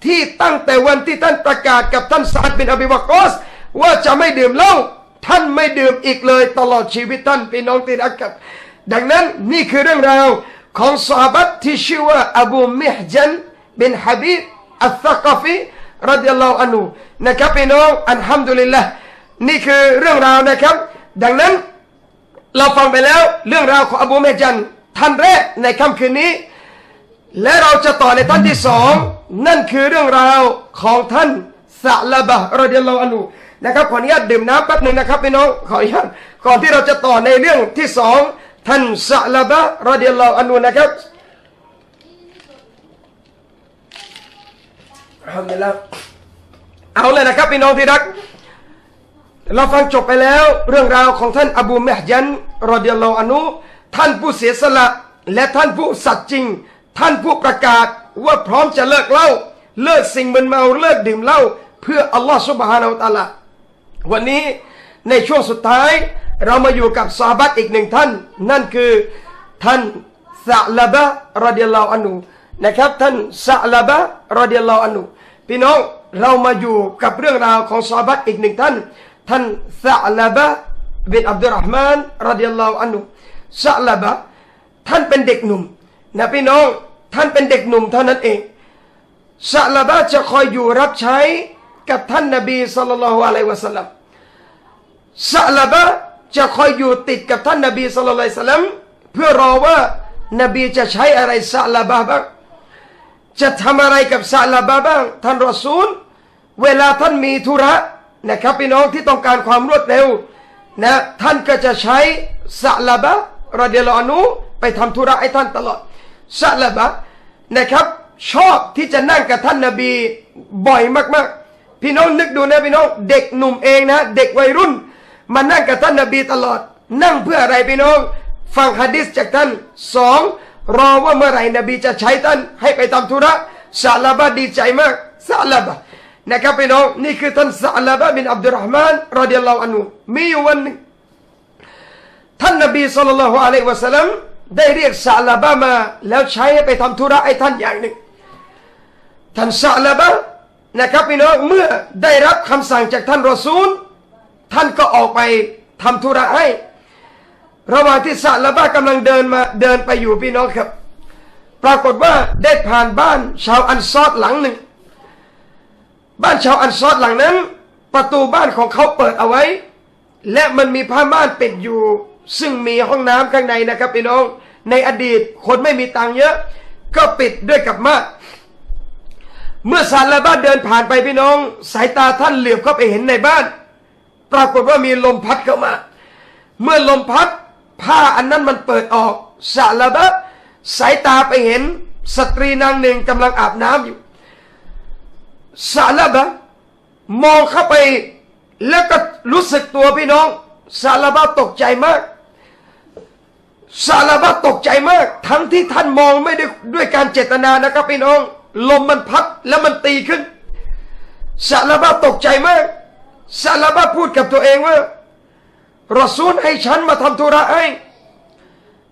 ที่ตั้งแต่วันที่ท่านประกาศกับท่านซาดบินอบีวักกอสว่าจะไม่ดื่มเหล้าท่านไม่ดื่มอีกเลยตลอดชีวิตท่านพี่น้องที่รักครับดังนั้นนี่คือเรื่องราวของซอฮาบะห์ที่ชื่อว่าอบูเมห์ญันบินฮะบีบอัลซะกอฟีรอฎิยัลลอฮุอันฮุนะครับพี่น้องอัลฮัมดุลิลละห์นี่คือเรื่องราวนะครับดังนั้นเราฟังไปแล้วเรื่องราวของอบูเมห์ญันท่านแรกในค่ำคืนนี้และเราจะต่อในท่านที่สองนั่นคือเรื่องราวของท่านซะละบะห์รอฎิยัลลอฮุอันฮุนะครับขออนุญาตดื่มน้ำแป๊บหนึ่งนะครับพี่น้องขออนุญาตก่อนที่เราจะต่อในเรื่องที่สองท่านซะละบะห์รอฎิยัลลอฮุอันฮุนะครับอัลฮัมดุลิลละห์เอาเลยนะครับพี่น้องที่รักเราฟังจบไปแล้วเรื่องราวของท่านอบูเมห์ญันรอฎิยัลลอฮุอันฮุท่านผู้เสียสละและท่านผู้สัตย์จริงท่านผู้ประกาศว่าพร้อมจะเลิกเหล้าเลิกสิ่งมึนเมาเลิกดื่มเหล้าเพื่ออัลลอฮฺซุบฮานะฮูวะตะอาลาวันนี้ในช่วงสุดท้ายเรามาอยู่กับซอฮาบะห์อีกหนึ่งท่านนั่นคือท่านซะละบะห์รอฎิยัลลอฮุอันฮุนะครับท่านซะละบะห์รอฎิยัลลอฮุอันฮุพี่น้อง เรามาอยู่กับเรื่องราวของซอฮาบะห์อีกหนึ่งท่านท่านซะอ์ลาบะห์บินอับดุลเราะห์มานรอฎิยัลลอฮุอันฮุซะอ์ลาบะห์ท่านเป็นเด็กหนุ่มนะพี่น้องท่านเป็นเด็กหนุ่มเท่านั้นเองซะอ์ลาบะห์จะคอยอยู่รับใช้กับท่านนบีศ็อลลัลลอฮุอะลัยฮิวะซัลลัมซะอ์ลาบะห์จะคอยอยู่ติดกับท่านนบีศ็อลลัลลอฮุอะลัยฮิวะซัลลัมเพื่อรอว่านบีจะใช้อะไรซะอ์ลาบะห์บ้างจะทำอะไรกับซะอ์ลาบะห์บ้างท่านรอซูลเวลาท่านมีธุระนะครับพี่น้องที่ต้องการความรวดเร็วนะท่านก็จะใช้ซะอ์ลาบะห์รอฎิยัลลอฮุอันฮุไปทำธุระให้ท่านตลอดซะอ์ลาบะห์นะครับชอบที่จะนั่งกับท่านนบีบ่อยมากๆพี่น้องนึกดูนะพี่น้องเด็กหนุ่มเองนะเด็กวัยรุ่นมานั่งกับท่านนบีตลอดนั่งเพื่ออะไรพี่น้องฟังหะดีษจากท่านสองรอว่าเมื่อไหร่นบีจะใช้ท่านให้ไปทำธุระซะอ์ลาบะห์ดีใจมากซะอ์ลาบะห์นะครับพี่น้องนี่คือท่านซะอ์ลาบะห์บินอับดุลเราะห์มานรอฎิยัลลอฮุอันฮุมีอยู่วันหนึ่งท่านนบีศ็อลลัลลอฮุอะลัยฮิวะซัลลัมได้เรียกซะอ์ลาบะห์มาแล้วใช้ให้ไปทำธุระให้ท่านอย่างหนึ่งท่านซะอ์ลาบะห์นะครับพี่น้องเมื่อได้รับคำสั่งจากท่านรอซูลท่านก็ออกไปทำธุระให้ระหว่างที่ซะอ์ลาบะห์กำลังเดินไปอยู่พี่น้องครับปรากฏว่าได้ผ่านบ้านชาวอันซอรหลังหนึ่งบ้านชาวอันซอรหลังนั้นประตูบ้านของเขาเปิดเอาไว้และมันมีผ้าม่านปิดอยู่ซึ่งมีห้องน้ำข้างในนะครับพี่น้องในอดีตคนไม่มีตังค์เยอะก็ปิดด้วยกับม่านเมื่อซะอ์ลาบะห์เดินผ่านไปพี่น้องสายตาท่านเหลือบเข้าไปเห็นในบ้านปรากฏว่ามีลมพัดเข้ามาเมื่อลมพัดผ้าอันนั้นมันเปิดออกซะอ์ลาบะห์สายตาไปเห็นสตรีนางหนึ่งกำลังอาบน้ำอยู่ซะอ์ลาบะห์มองเข้าไปแล้วก็รู้สึกตัวพี่น้องซะอ์ลาบะห์ตกใจมากซะอ์ลาบะห์ตกใจมากทั้งที่ท่านมองไม่ได้ด้วยการเจตนานะครับพี่น้องลมมันพัดแล้วมันตีขึ้นซะอ์ลาบะห์ตกใจมากซะอ์ลาบะห์พูดกับตัวเองว่ารอซูลให้ฉันมาทำธุระให้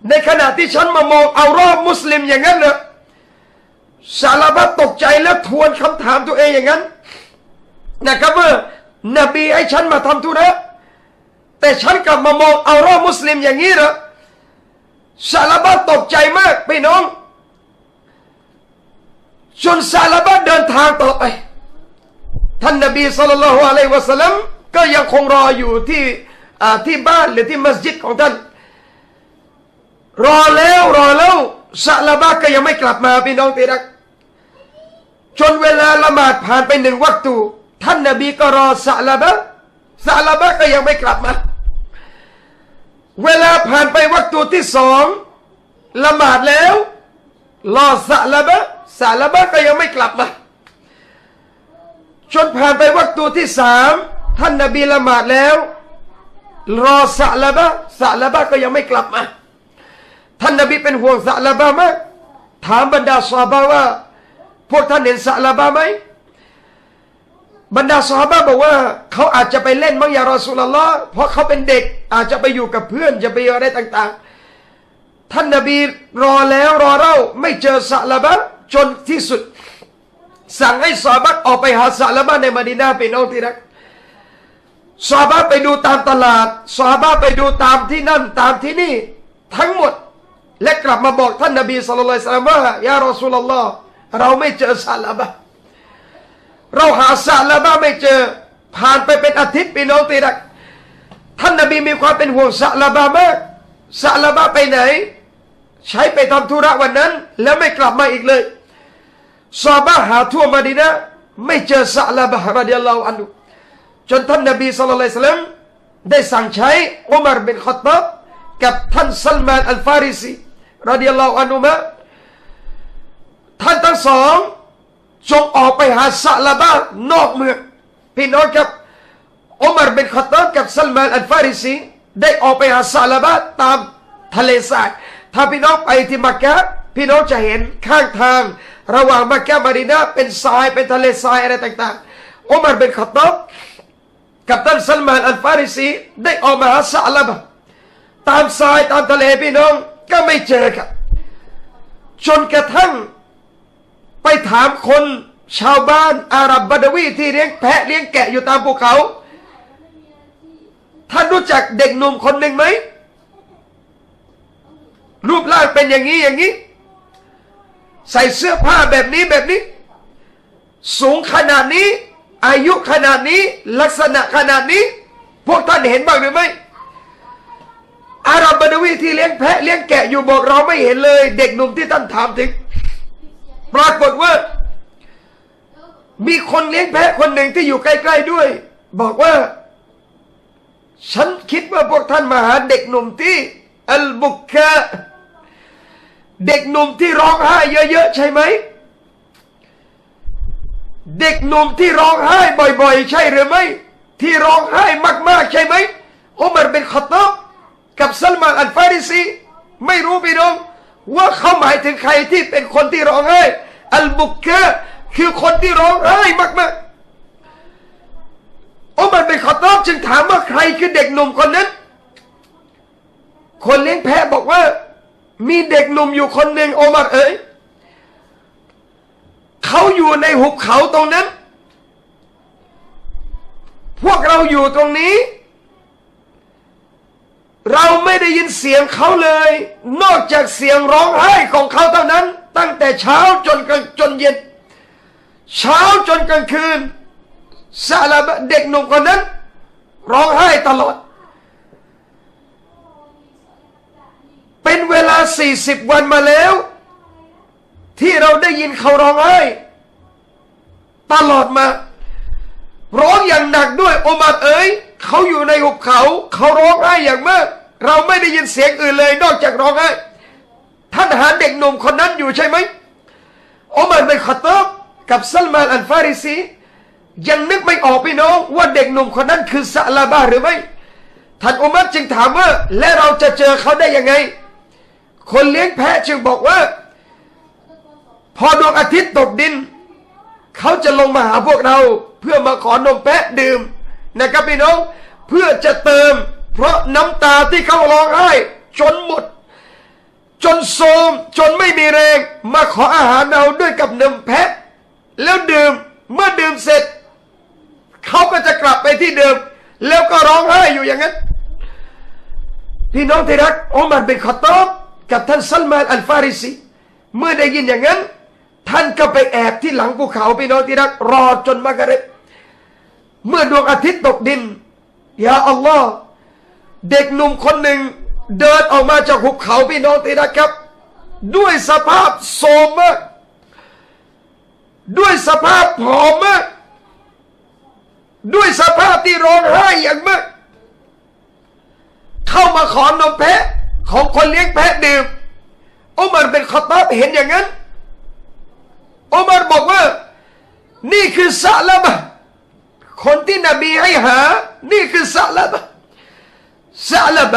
ในขณะที่ฉันมามองเอารอบมุสลิมอย่างนั้นเหรอซะอ์ลาบะห์ตกใจแล้วทวนคำถามตัวเองอย่างนั้นนะครับว่านบีให้ฉันมาทำธุระแต่ฉันกลับมามองเอารอบมุสลิมอย่างนี้เหรอซะอ์ลาบะห์ตกใจมากพี่น้องจนซะอ์ลาบะห์เดินทางต่อไปท่านนบีศ็อลลัลลอฮุอะลัยฮิวะซัลลัมก็ยังคงรออยู่ที่บ้านหรือที่มัสยิดของท่านรอแล้วซะอ์ลาบะห์ก็ยังไม่กลับมาพี่น้องที่รักจนเวลาละหมาดผ่านไป1วักตูท่านนบีก็รอซะอ์ลาบะห์ก็ยังไม่กลับมาเวลาผ่านไปวักตูที่2ละหมาดแล้วรอซะอ์ลาบะห์ก็ยังไม่กลับมาจนผ่านไปวักตูที่3ท่านนบีละหมาดแล้วรอซะอ์ลาบะห์ก็ยังไม่กลับมาท่านนบีเป็นห่วงซะอ์ลาบะห์มากถามบรรดาซอฮาบะห์ว่าพวกท่านเห็นซะอ์ลาบะห์ไหมบรรดาซอฮาบะห์บอกว่าเขาอาจจะไปเล่นบ้างยารอซูลุลลอฮ์เพราะเขาเป็นเด็กอาจจะไปอยู่กับเพื่อนจะไปอะไรต่างๆท่านนบีรอแล้วรอเล่าไม่เจอซะอ์ลาบะห์จนที่สุดสั่งให้ซอฮาบะห์ออกไปหาซะอ์ลาบะห์ในมะดีนะห์พี่น้องที่รักซอฮาบะห์ไปดูตามตลาดซอฮาบะห์ไปดูตามที่นั่นตามที่นี่ทั้งหมดและกลับมาบอกท่านนบีศ็อลลัลลอฮุอะลัยฮิวะซัลลัมว่ายารอซูลุลลอฮ์เราไม่เจอซะอ์ลาบะห์เราหาซะอ์ลาบะห์ไม่เจอผ่านไปเป็นอาทิตย์พี่น้องที่รักท่านนบีมีความเป็นห่วงซะอ์ลาบะห์มากซะอ์ลาบะห์ไปไหนใช้ไปทำธุระวันนั้นแล้วไม่กลับมาอีกเลยซอฮาบะห์หาทั่วมะดีนะห์ไม่เจอซะอ์ลาบะห์รอฎิยัลลอฮุอันฮุจนท่านนบีศ็อลลัลลอฮุอะลัยฮิวะซัลลัมได้สั่งใช้อุมัรบินค็อฏฏอบกับท่านซัลมานอัลฟาริซีรอฎิยัลลอฮุอันฮุมะท่านทั้งสองจงออกไปหาซะอ์ลาบะห์นอกเมืองพี่น้องครับอุมัรบินค็อฏฏอบกับซัลมานอัลฟาริซีได้ออกไปหาซะอ์ลาบะห์ตามทะเลทรายถ้าพี่น้องไปที่มักกะฮ์พี่น้องจะเห็นข้างทางระหว่างมักกะฮ์มะดีนะห์เป็นทรายเป็นทะเลทรายอะไรต่างๆอุมัรบินค็อฏฏอบกับท่านซัลมานอัลฟาริซีได้ออกมาหาซะอ์ลาบะห์ตามทรายตามทะเลพี่น้องก็ไม่เจอครับจนกระทั่งไปถามคน ชาวบ้านอาหรับบาดาวีที่เลี้ยงแพะเลี้ยงแกะอยู่ตามภูเขาท่านรู้จักเด็กหนุ่มคนหนึ่งไหมรูปร่างเป็นอย่างนี้ใส่เสื้อผ้าแบบนี้สูงขนาดนี้อายุขนาดนี้ลักษณะขนาดนี้พวกท่านเห็นบ้างหรือไม่อาหรับบาดาวีที่เลี้ยงแพะเลี้ยงแกะอยู่บอกเราไม่เห็นเลยเด็กหนุ่มที่ท่านถามถึงปรากฏว่ามีคนเลี้ยงแพะคนหนึ่งที่อยู่ใกล้ๆด้วยบอกว่าฉันคิดว่าพวกท่านมาหาเด็กหนุ่มที่อัลบุกกะเด็กหนุ่มที่ร้องไห้เยอะๆใช่ไหมเด็กหนุ่มที่ร้องไห้บ่อยๆใช่หรือไม่ที่ร้องไห้มากๆใช่ไหมอุมัรบินค็อฏฏอบกับซัลมานอัลฟาริซีไม่รู้พี่น้องว่าเขาหมายถึงใครที่เป็นคนที่ร้องไห้อัลบุกกะคือคนที่ร้องไห้มากๆอุมัรบินค็อฏฏอบจึงถามว่าใครคือเด็กหนุ่มคนนั้นคนเลี้ยงแพะบอกว่ามีเด็กหนุ่มอยู่คนหนึ่งอุมัรเขาอยู่ในหุบเขาตรงนั้นพวกเราอยู่ตรงนี้เราไม่ได้ยินเสียงเขาเลยนอกจากเสียงร้องไห้ของเขาเท่านั้นตั้งแต่เช้าจนเย็นเช้าจนกลางคืนซาลาบะเด็กหนุ่มคนนั้นร้องไห้ตลอดเป็นเวลา40 วันมาแล้วที่เราได้ยินเขาร้องไห้ตลอดมาร้องอย่างหนักด้วยอุมัรเขาอยู่ในหุบเขาเขาร้องไห้อย่างมากเราไม่ได้ยินเสียงอื่นเลยนอกจากร้องไห้ท่านหาเด็กหนุ่มคนนั้นอยู่ใช่ไหมอุมัรบินค็อฏฏอบกับซัลมานอัลฟาริซียังนึกไม่ออกพี่น้องว่าเด็กหนุ่มคนนั้นคือซะลาบะหรือไม่ท่านอุมัรจึงถามว่าและเราจะเจอเขาได้ยังไงคนเลี้ยงแพะจึงบอกว่าพอดวงอาทิตย์ตกดินเขาจะลงมาหาพวกเราเพื่อมาขอนมแพะดื่มนะครับพี่น้องเพื่อจะเติมเพราะน้ำตาที่เขาร้องไห้จนหมดจนโทรมจนไม่มีแรงมาขออาหารเราด้วยกับนมแพะแล้วดื่มเมื่อดื่มเสร็จเขาก็จะกลับไปที่เดิมแล้วก็ร้องไห้อยู่อย่างนั้นพี่น้องที่รักอุมัรบินค็อฏฏอบกับท่านซัลมานอัลฟาริซีเมื่อได้ยินอย่างนั้นท่านก็ไปแอบที่หลังภูเขาพี่น้องที่รักรอจนมักริบเมื่อดวงอาทิตย์ตกดินยาอัลลอฮ์เด็กหนุ่มคนหนึ่งเดินออกมาจากหุบเขาพี่น้องที่รักครับด้วยสภาพโทรมมากด้วยสภาพผอมมากด้วยสภาพที่ร้องไห้อย่างมากเข้ามาขอนมแพะของคนเลี้ยงแพะดื่มอุมัรบินค็อฏฏอบเห็นอย่างนั้นอุมัรบอกว่านี่คือซะลาบะคนที่นบีให้หานี่คือซะลาบ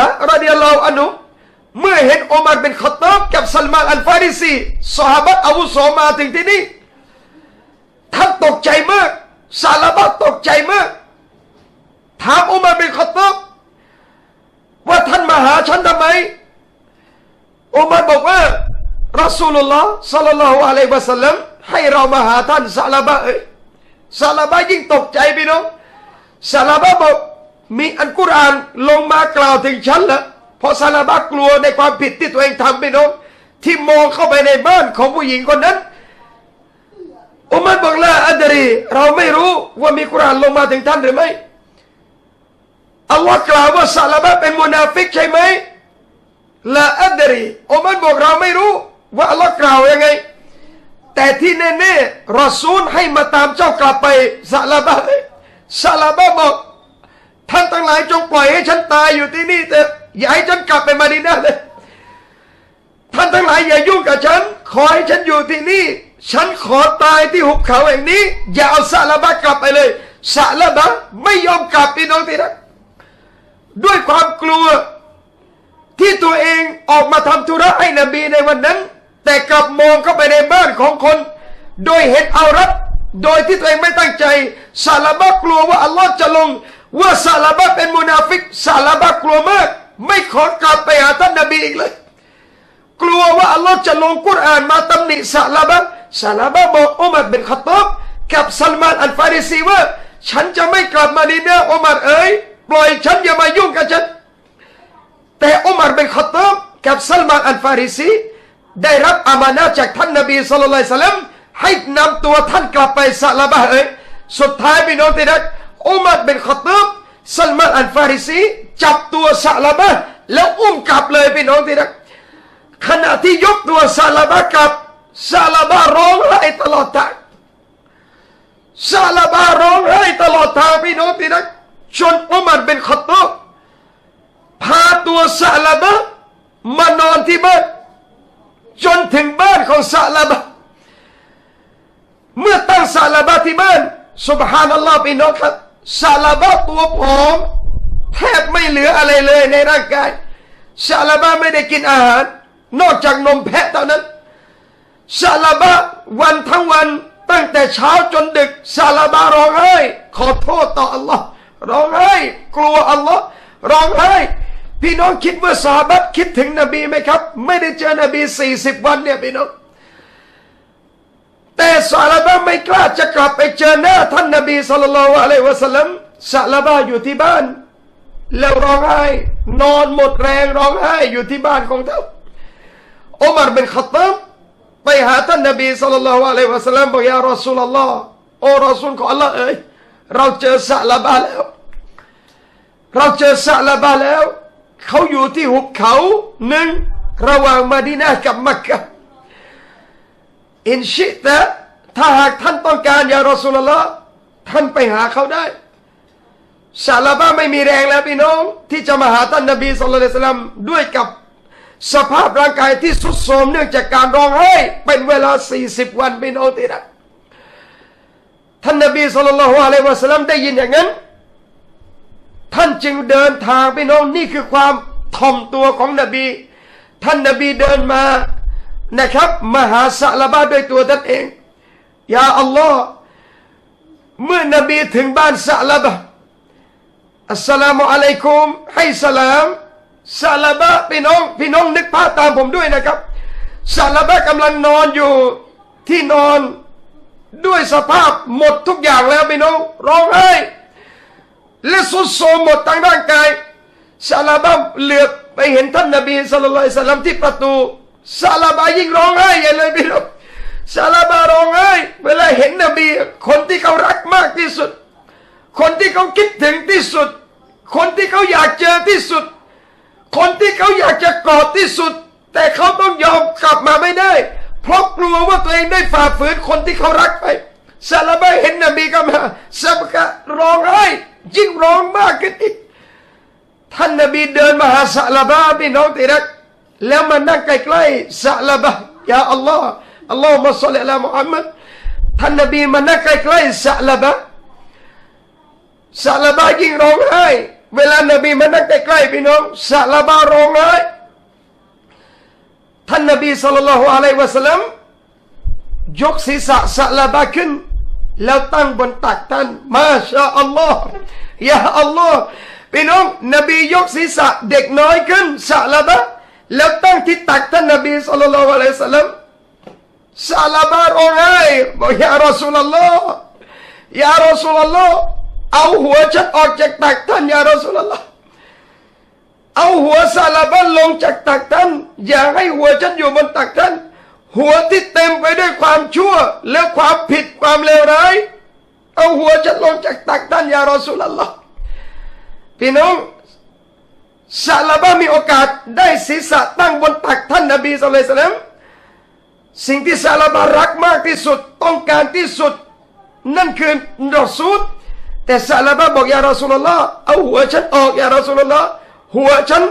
ะรดิยัลลอฮุอันฮุเมื่อเห็นอุมัรบินค็อฏฏอบกับซัลมานอัลฟาริซีซอฮาบะห์อาวุโสมาถึงที่นี่ท่านตกใจมากซะลาบะตกใจมากถามอุมัรบินค็อฏฏอบว่าท่านมาหาฉันทำไมอุมัรบอกว่ารอซูลุลลอฮ์ศ็อลลัลลอฮุอะลัยฮิวะซัลลัมให้เรามาหาท่านซะลาบะซะลาบะยิ่งตกใจพี่น้องซะลาบะบอกมีอัลกุรอานลงมากล่าวถึงฉันแล้วเพราะซะลาบะกลัวในความผิดที่ตัวเองทำพี่น้องที่มองเข้าไปในบ้านของผู้หญิงคนนั้นอุมัรบอกละอัดรีเราไม่รู้ว่ามีกุรอานลงมาถึงท่านหรือไม่อัลลอฮ์กล่าวว่าซะลาบะเป็นมุนาฟิกใช่ไหมละอัดรีอุมัรบอกเราไม่รู้ว่าอัลลอฮ์กล่าวยังไงแต่ที่แน่ๆรอซูลให้มาตามเจ้ากลับไปซะลาบะบอกท่านทั้งหลายจงปล่อยให้ฉันตายอยู่ที่นี่แต่อย่าให้ฉันกลับไปมะดีนะห์เลยท่านทั้งหลายอย่ายุ่งกับฉันขอให้ฉันอยู่ที่นี่ฉันขอตายที่หุบเขาแห่งนี้อย่าเอาซะลาบะกลับไปเลยซะลาบะไม่ยอมกลับพี่น้องที่รักด้วยความกลัวที่ตัวเองออกมาทำธุระให้นบีในวันนั้นแต่กลับมองเข้าไปในบ้านของคนโดยเห็นเอารัดโดยที่ตัวเองไม่ตั้งใจซะลาบะกลัวว่าอัลลอฮ์จะลงว่าซะลาบะเป็นมุนาฟิกซะลาบะกลัวมากไม่ขอกลับไปหาท่านนบีอีกเลยกลัวว่าอัลลอฮ์จะลงกุรอานมาตำหนิซะลาบะบอกอุมัรบินค็อฏฏอบ กับซัลมานอัลฟาริซีว่าฉันจะไม่กลับมาดีนะอุมัรเอ๋ยปล่อยฉันอย่ามายุ่งกับฉันแต่อุมัรบินค็อฏฏอบกับซัลมานอัลฟาริซีได้รับอามานะห์จากท่านนบีศ็อลลัลลอฮุอะลัยฮิวะซัลลัมให้นำตัวท่านกลับไปซะลาบะห์เอ๋ยสุดท้ายพี่น้องที่รักอุมัรบินค็อฏฏอบซัลมานอัลฟาริซีจับตัวซะลาบะห์แล้วอุ้มกลับเลยพี่น้องที่รักขณะที่ยกตัวซะลาบะห์กลับซะลาบะห์ร้องไห้ตลอดทางซะลาบะห์ร้องไห้ตลอดทางพี่น้องที่รักจนอุมัรบินค็อฏฏอบพาตัวซะลาบะห์มานอนที่บ้านจนถึงบ้านของซะลาบะห์เมื่อตั้งซะลาบะห์ที่บ้านซุบฮานัลลอฮ์พี่น้องครับซะลาบะห์ตัวผอมแทบไม่เหลืออะไรเลยในร่างกายซะลาบะห์ไม่ได้กินอาหารนอกจากนมแพะเท่านั้นซะลาบะห์วันทั้งวันตั้งแต่เช้าจนดึกซะลาบะห์ร้องไห้ขอโทษต่ออัลลอฮ์ร้องไห้กลัวอัลลอฮ์ร้องไห้พี่น้องคิดว่าซอฮาบะห์คิดถึงนบีไหมครับไม่ได้เจอนบี40 วันเนี่ยพี่น้องแต่ซอฮาบะห์ไม่กล้าจะกลับไปเจอหน้าท่านนบีศ็อลลัลลอฮุอะลัยฮิวะซัลลัมซะลาบะห์อยู่ที่บ้านแล้วร้องไห้นอนหมดแรงร้องไห้อยู่ที่บ้านของเขาอุมัรบินค็อฏฏอบไปหาท่านนบีศ็อลลัลลอฮุอะลัยฮิวะซัลลัมบอกยารอซูลุลลอฮ์โอ้รอซูลของอัลลอฮ์เอ๋ยเราเจอซะลาบะห์แล้วเราเจอซะลาบะห์แล้วเขาอยู่ที่หุบเขาหนึ่งระหว่างมะดีนะห์กับมักกะฮ์อินชิตะถ้าหากท่านต้องการยารอซูลุลลอฮ์ท่านไปหาเขาได้ซะลาบะห์ไม่มีแรงแล้วพี่น้องที่จะมาหาท่านนบีศ็อลลัลลอฮุอะลัยฮิวะซัลลัมด้วยกับสภาพร่างกายที่ทรุดโทรมเนื่องจากการร้องไห้เป็นเวลา40 วันพี่น้องที่รักท่านนบีศ็อลลัลลอฮุอะลัยฮิวะซัลลัมได้ยินอย่างนั้นท่านจึงเดินทางพี่น้องนี่คือความถ่อมตัวของนบีท่านนบีเดินมานะครับมาหาซะลาบะห์ด้วยตัวท่านเองยาอัลลอฮ์เมื่อนบีถึงบ้านซะลาบะห์อัสสลามุอะลัยกุมให้สลามซะลาบะห์พี่น้องนึกภาพตามผมด้วยนะครับซะลาบะห์กำลังนอนอยู่ที่นอนด้วยสภาพหมดทุกอย่างแล้วพี่น้องร้องไห้และสุดโทรมหมดทางร่างกายซะลาบะห์เหลือบไปเห็นท่านนบีศ็อลลัลลอฮุอะลัยฮิวะซัลลัมที่ประตูซะลาบะห์ยิ่งร้องไห้ใหญ่เลยพี่น้องซะลาบะห์ร้องไห้เวลาเห็นนบีคนที่เขารักมากที่สุดคนที่เขาคิดถึงที่สุดคนที่เขาอยากเจอที่สุดคนที่เขาอยากจะกอดที่สุดแต่เขาต้องยอมกลับมาไม่ได้เพราะกลัวว่าตัวเองได้ฝ่าฝืนคนที่เขารักไปซะลาบะห์เห็นนบีก็มาซะบะห์ร้องไห้ยิ่งร้องมากขึ้นอีกท่านนบีเดินมาหาซะลาบะห์พี่น้องที่รักแล้วมานั่งใกล้ๆซะลาบะห์ยาอัลลอฮ์อัลลอฮุมะศ็อลลิอะลามุฮัมมัดท่านนบีมานั่งใกล้ๆซะลาบะห์ซะลาบะห์ยิ่งร้องไห้เวลานบีมานั่งใกล้ๆพี่น้องซะลาบะห์ร้องไห้ท่านนบีศ็อลลัลลอฮุอะลัยฮิวะซัลลัมยกศีรษะซะลาบะห์ขึ้นแล้วตั้งบนตักท่านมาชาอัลลอฮ์ยาอัลลอฮ์พี่น้องนบียกศีรษะเด็กน้อยขึ้นซะลาบะห์แล้วตั้งที่ตักท่านนบีศ็อลลัลลอฮุอะลัยฮิวะซัลลัมซะลาบะห์ร้องไห้บอกยารอซูลุลลอฮ์ยารอซูลุลลอฮ์เอาหัวฉันออกจากตักท่านยารอซูลุลลอฮ์เอาหัวซะลาบะห์ลงจากตักท่านอย่าให้หัวฉันอยู่บนตักท่านหัวที่เต็มไปด้วยความชั่วและความผิดความเลวร้ายเอาหัวฉันลงจากตักท่านยารอซูลุลลอฮ์พี่น้องซะลาบะห์มีโอกาสได้ศีรษะตั้งบนตักท่านนบีศ็อลลัลลอฮุอะลัยฮิวะซัลลัมสิ่งที่ซะลาบะห์รักมากที่สุดต้องการที่สุดนั่นคือรอซูลแต่ซะลาบะห์บอกยารอซูลุลลอฮ์เอาหัวฉันออกยารอซูลุลลอฮ์หัวฉัน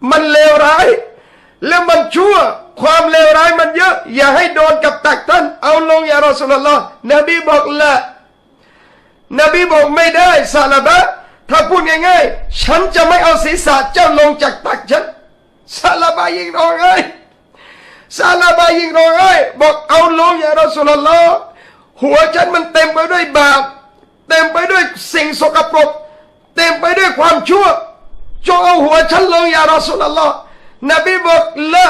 มันเลวร้ายและมันชั่วความเลวร้ายมันเยอะอย่าให้โดนกับตักท่านเอาลงยารอซูลุลลอฮ์นบีบอกละนบีบอกไม่ได้ซะลาบะห์ถ้าพูดง่ายๆฉันจะไม่เอาศีรษะเจ้าลงจากตักฉันซะลาบะห์ยิ่งร้องไห้ซะลาบะห์ยิ่งร้องไห้บอกเอาลงยารอซูลุลลอฮ์หัวฉันมันเต็มไปด้วยบาปเต็มไปด้วยสิ่งสกปรกเต็มไปด้วยความชั่วจงเอาหัวฉันลงยารอซูลุลลอฮ์นบีบอกละ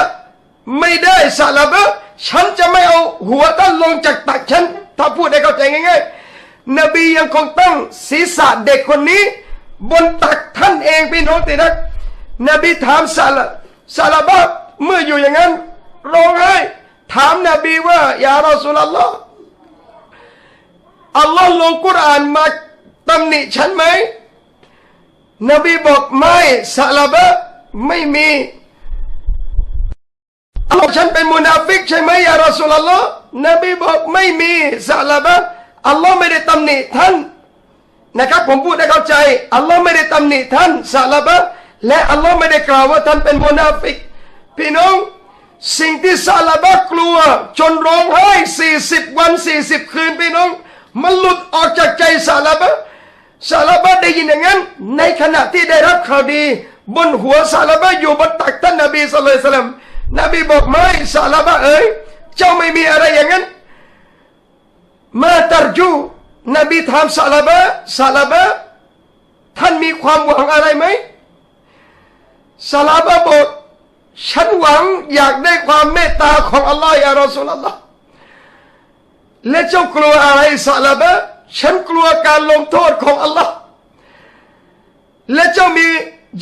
ไม่ได้ซะลาบะห์ฉันจะไม่เอาหัวท่านลงจากตักฉัน ถ้าพูดให้เข้าใจง่ายๆนบียังคงตั้งศีรษะเด็กคนนี้บนตักท่านเองพี่น้องที่รักนบีถามซาลาบะเมื่ออยู่อย่างนั้นร้องไห้ถามนบีว่าอย่ารอซูลอัลลอฮ์อัลลอฮ์ลงกุรอานมาตำหนิฉันไหมนบีบอกไม่ซาลาบะไม่มีอัลลอฮ์ฉันเป็นมุนาฟิกใช่ไหมอย่ารอซูลอัลลอฮ์นบีบอกไม่มีซาลาบะอัลลอฮ์ไม่ได้ตำหนิท่านนะครับผมพูดให้เข้าใจอัลลอฮ์ไม่ได้ตำหนิท่านซาลาบะและอัลลอฮ์ไม่ได้กล่าวว่าท่านเป็นมุนาฟิกพี่น้องสิ่งที่ซาลาบะกลัวจนร้องไห้40 วัน40 คืนพี่น้องมันหลุดออกจากใจซาลาบะได้ยินอย่างนั้นในขณะที่ได้รับข่าวดีบนหัวซาลาบะอยู่บนตักท่านนบีศ็อลลัลลอฮุอะลัยฮิวะซัลลัมนบีบอกไม่ซาลาบะเอ๋ยเจ้าไม่มีอะไรอย่างนั้นมาตรจูนบีถามซาลาบะท่านมีความหวังอะไรไหมซาลาบะบอกฉันหวังอยากได้ความเมตตาของอัลลอฮ์ยารอซูลอัลลอฮ์และเจ้ากลัวอะไรซาลาบะฉันกลัวการลงโทษของอัลลอฮ์และเจ้ามี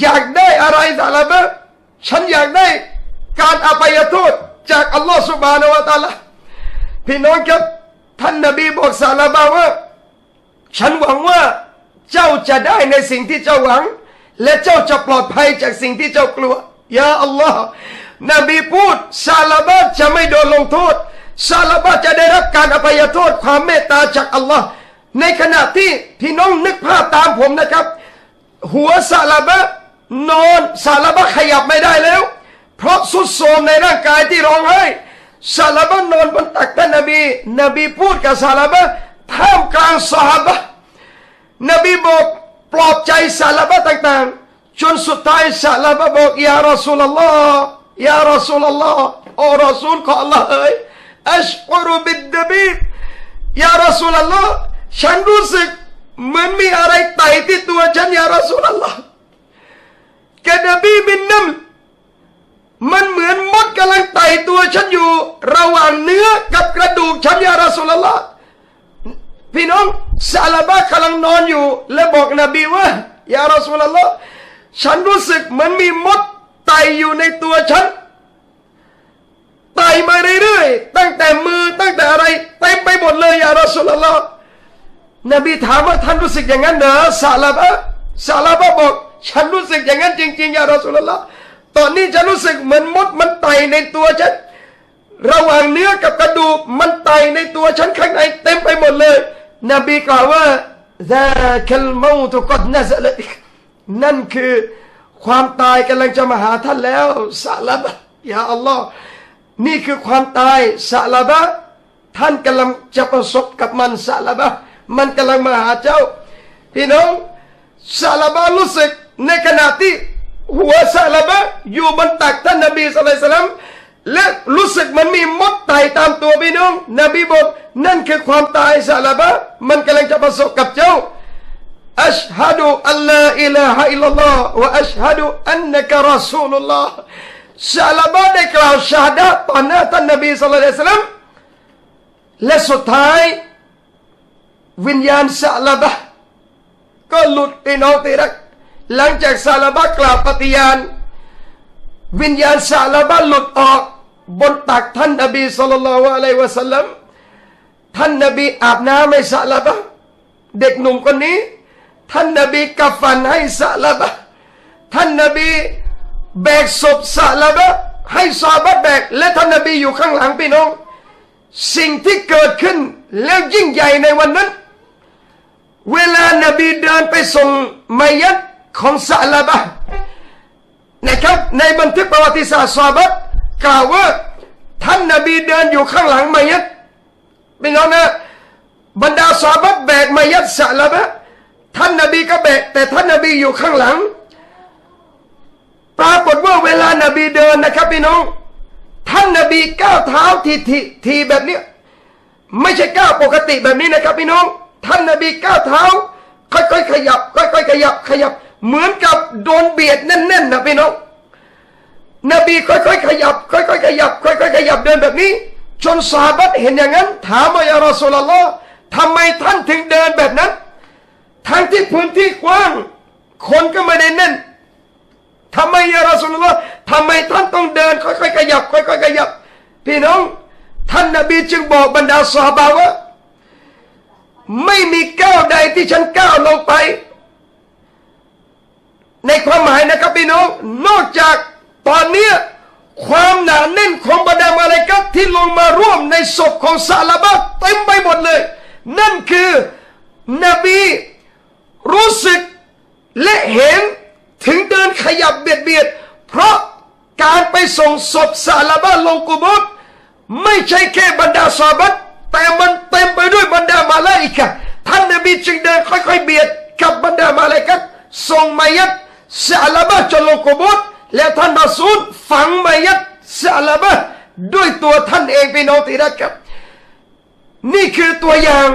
อยากได้อะไรซาลาบะฉันอยากได้การอภัยโทษจากอัลลอฮ์ซุบฮานะฮูวะตะอาลาพี่น้องครับท่านนบีบอกซาลาบะว่าฉันหวังว่าเจ้าจะได้ในสิ่งที่เจ้าหวังและเจ้าจะปลอดภัยจากสิ่งที่เจ้ากลัวยาอัลลอฮ์นบีพูดซาลาบะจะไม่โดนลงโทษซาลาบะจะได้รับการอภัยโทษความเมตตาจากอัลลอฮ์ในขณะที่พี่น้องนึกภาพตามผมนะครับหัวซาลาบะนอนซาลาบะขยับไม่ได้แล้วเพราะสุดโทรมในร่างกายที่ร้องไห้ซาลาบะนอนบนตักท่านนบีพูดกับซาลาบะท่ามกลางซอฮาบะห์นบีบอกปลอบใจซาลาบะต่างๆจนสุดท้ายซาลาบะบอกยารอซูลอัลลอฮ์ยารอซูลอัลลอฮ์โอ้รอซูลของอัลลอฮ์เอ๋ยอัชอุรุบิดดบีบยารอซูลอัลลอฮ์ฉันรู้สึกเหมือนมีอะไรไต่ที่ตัวฉันยารอซูลอัลลอฮ์กะดบีบินนัมมันเหมือนมดกำลังไต่ตัวฉันอยู่ระหว่างเนื้อกับกระดูกฉันยารอซูลอัลลอฮ์พี่น้องซาลาบะกำลังนอนอยู่และบอกนบีว่ายารอซูลอัลลอฮ์ฉันรู้สึกเหมือนมีมดไต่อยู่ในตัวฉันไต่มาเรื่อยๆตั้งแต่มือตั้งแต่อะไรเต็มไปหมดเลยยารอซูลอัลลอฮ์นบีถามว่าท่านรู้สึกอย่างนั้นเหรอซาลาบะบอกฉันรู้สึกอย่างนั้นจริงๆยารอซูลอัลลอฮ์ตอนนี้ฉันรู้สึกเหมือนมดมันไต่ในตัวฉันระหว่างเนื้อกับกระดูกมันไต่ในตัวฉันข้างในเต็มไปหมดเลยนบีกล่าวว่าซาคัลเมาตุกัดนะซะละนั่นคือความตายกำลังจะมาหาท่านแล้วซาลาบะยาอัลลอฮ์นี่คือความตายซาลาบะท่านกำลังจะประสบกับมันซาลาบะมันกำลังมาหาเจ้าพี่น้องซาลาบะรู้สึกในขณะที่หัวซาลาบะอยู่บนตักท่านนบีศ็อลลัลลอฮุอะลัยฮิวะซัลลัมและรู้สึกมันมีมดไต่ตามตัวพี่น้องนบีบอกนั่นคือความตายซาลาบะมันกำลังจะประสบกับเจ้าอัชฮะดุอัลลอฮ์อิลาฮะอิลลัลลอฮ์วะอัชฮะดุอันนะกะรอซูลุลลอฮ์ซาลาบะได้กล่าวชาฮาดะห์ต่อหน้าท่านนบีศ็อลลัลลอฮุอะลัยฮิวะซัลลัมและสุดท้ายวิญญาณซาลาบะก็หลุดพี่น้องที่รักหลังจากซาลาบะกล่าวปฏิญาณวิญญาณซาลาบะหลุดออกบนตักท่านนบีศ็อลลัลลอฮุอะลัยฮิวะซัลลัมท่านนบีอาบน้ำให้ซาลาบะเด็กหนุ่มคนนี้ท่านนบีกัฟฟันให้ซาลาบะท่านนบีแบกศพซาลาบะให้ซอฮาบะห์แบกและท่านนบีอยู่ข้างหลังพี่น้องสิ่งที่เกิดขึ้นแล้วยิ่งใหญ่ในวันนั้นเวลานบีเดินไปส่งมัยยัตของซาลาบะนะครับในบันทึกประวัติศาสตร์ซอฮาบะห์กล่าวว่าท่านนบีเดินอยู่ข้างหลังมัยยัตพี่น้องนะบรรดาซอฮาบะห์แบกมัยยัตซาลาบะท่านนบีก็แบกแต่ท่านนบีอยู่ข้างหลังปรากฏว่าเวลานบีเดินนะครับพี่น้องท่านนบีก้าวเท้าทีแบบนี้ไม่ใช่ก้าวปกติแบบนี้นะครับพี่น้องท่านนบีก้าวเท้าค่อยๆขยับค่อยๆขยับเหมือนกับโดนเบียดแน่นๆนะพี่น้องนบีค่อยๆขยับค่อยๆขยับค่อยๆขยับเดินแบบนี้ จนซอฮาบะห์เห็นอย่างนั้นถามว่ายารอซูลุลลอฮ์ทำไมท่านถึงเดินแบบนั้นทั้งที่พื้นที่กว้างคนก็ไม่ได้แน่นทำไมยารอซูลุลลอฮ์ทำไมท่านต้องเดินค่อยๆขยับค่อยๆขยับพี่น้องท่านนบีจึงบอกบรรดาซอฮาบะห์ว่าไม่มีก้าวใดที่ฉันก้าวลงไปในความหมายนะครับพี่น้องนอกจากตอนนี้ความหนาแน่นของบรรดามาลาอิกะฮ์ที่ลงมาร่วมในศพของซะลาบะห์เต็มไปหมดเลยนั่นคือนบีรู้สึกและเห็นถึงเดินขยับเบียดเพราะการไปส่งศพซะลาบะห์ลงกุโบร์ไม่ใช่แค่บรรดาซอฮาบะห์แต่มันเต็มไปด้วยบรรดามาลาอิกะฮ์ท่านนบีจึงเดินค่อยๆเบียดกับบรรดามาลาอิกะฮ์ส่งมัยยิตซะลาบะห์จนลงกุโบร์และท่านรอซูลฝังมัยยิตซะลาบะห์ด้วยตัวท่านเองพี่น้องที่รักครับนี่คือตัวอย่าง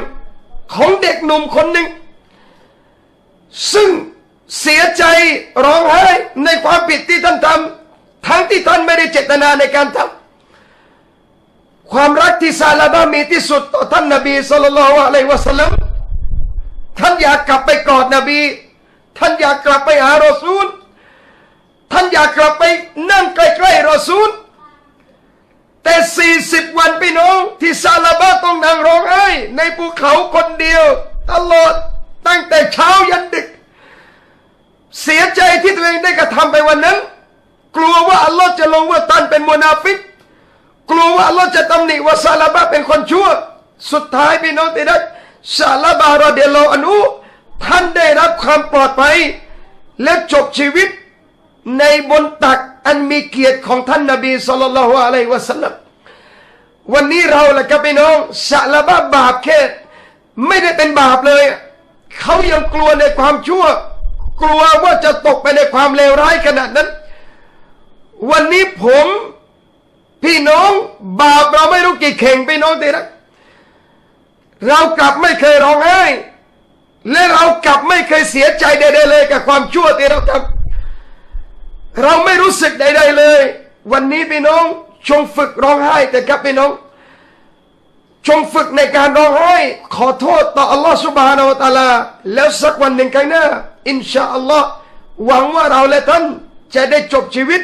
ของเด็กหนุ่มคนหนึ่งซึ่งเสียใจร้องไห้ในความผิดที่ท่านทำทั้งที่ท่านไม่ได้เจตนาในการทำความรักที่ซะลาบะห์มีที่สุดต่อท่านนบีศ็อลลัลลอฮุอะลัยฮิวะซัลลัมท่านอยากกลับไปกอดนบีท่านอยากกลับไปหารอซูลท่านอยากกลับไปนั่งใกล้ๆรอซูลแต่40 วันพี่น้องที่ซะลาบะห์ต้องนั่งร้องไห้ในภูเขาคนเดียวตลอดตั้งแต่เช้ายันดึกเสียใจที่ตัวเองได้กระทำไปวันนั้นกลัวว่าอัลลอฮ์จะลงว่าท่านเป็นมุนาฟิกกลัวว่าอัลลอฮ์จะตำหนิว่าซะลาบะห์เป็นคนชั่วสุดท้ายพี่น้องที่รักซะลาบะห์รอฎิยัลลอฮุอันฮุท่านได้รับความปลอดภัยและจบชีวิตในบนตักอันมีเกียรติของท่านนบีศ็อลลัลลอฮุอะลัยฮิวะซัลลัมวันนี้เราล่ะครับพี่น้องซะลาบะห์บาปแค่ไม่ได้เป็นบาปเลยเขายังกลัวในความชั่วกลัวว่าจะตกไปในความเลวร้ายขนาดนั้นวันนี้ผมพี่น้องบาปเราไม่รู้กี่เข่งพี่น้องที่รักเรากลับไม่เคยร้องไห้และเรากลับไม่เคยเสียใจใดๆเลยกับความชั่วที่เราทำเราไม่รู้สึกใดๆเลยวันนี้พี่น้องจงฝึกร้องไห้แต่ครับพี่น้องจงฝึกในการร้องไห้ขอโทษต่ออัลลอฮฺซุบฮานะฮูวะตะอาลาแล้วสักวันหนึ่งข้างหน้าอินชาอัลลอฮ์หวังว่าเราและท่านจะได้จบชีวิต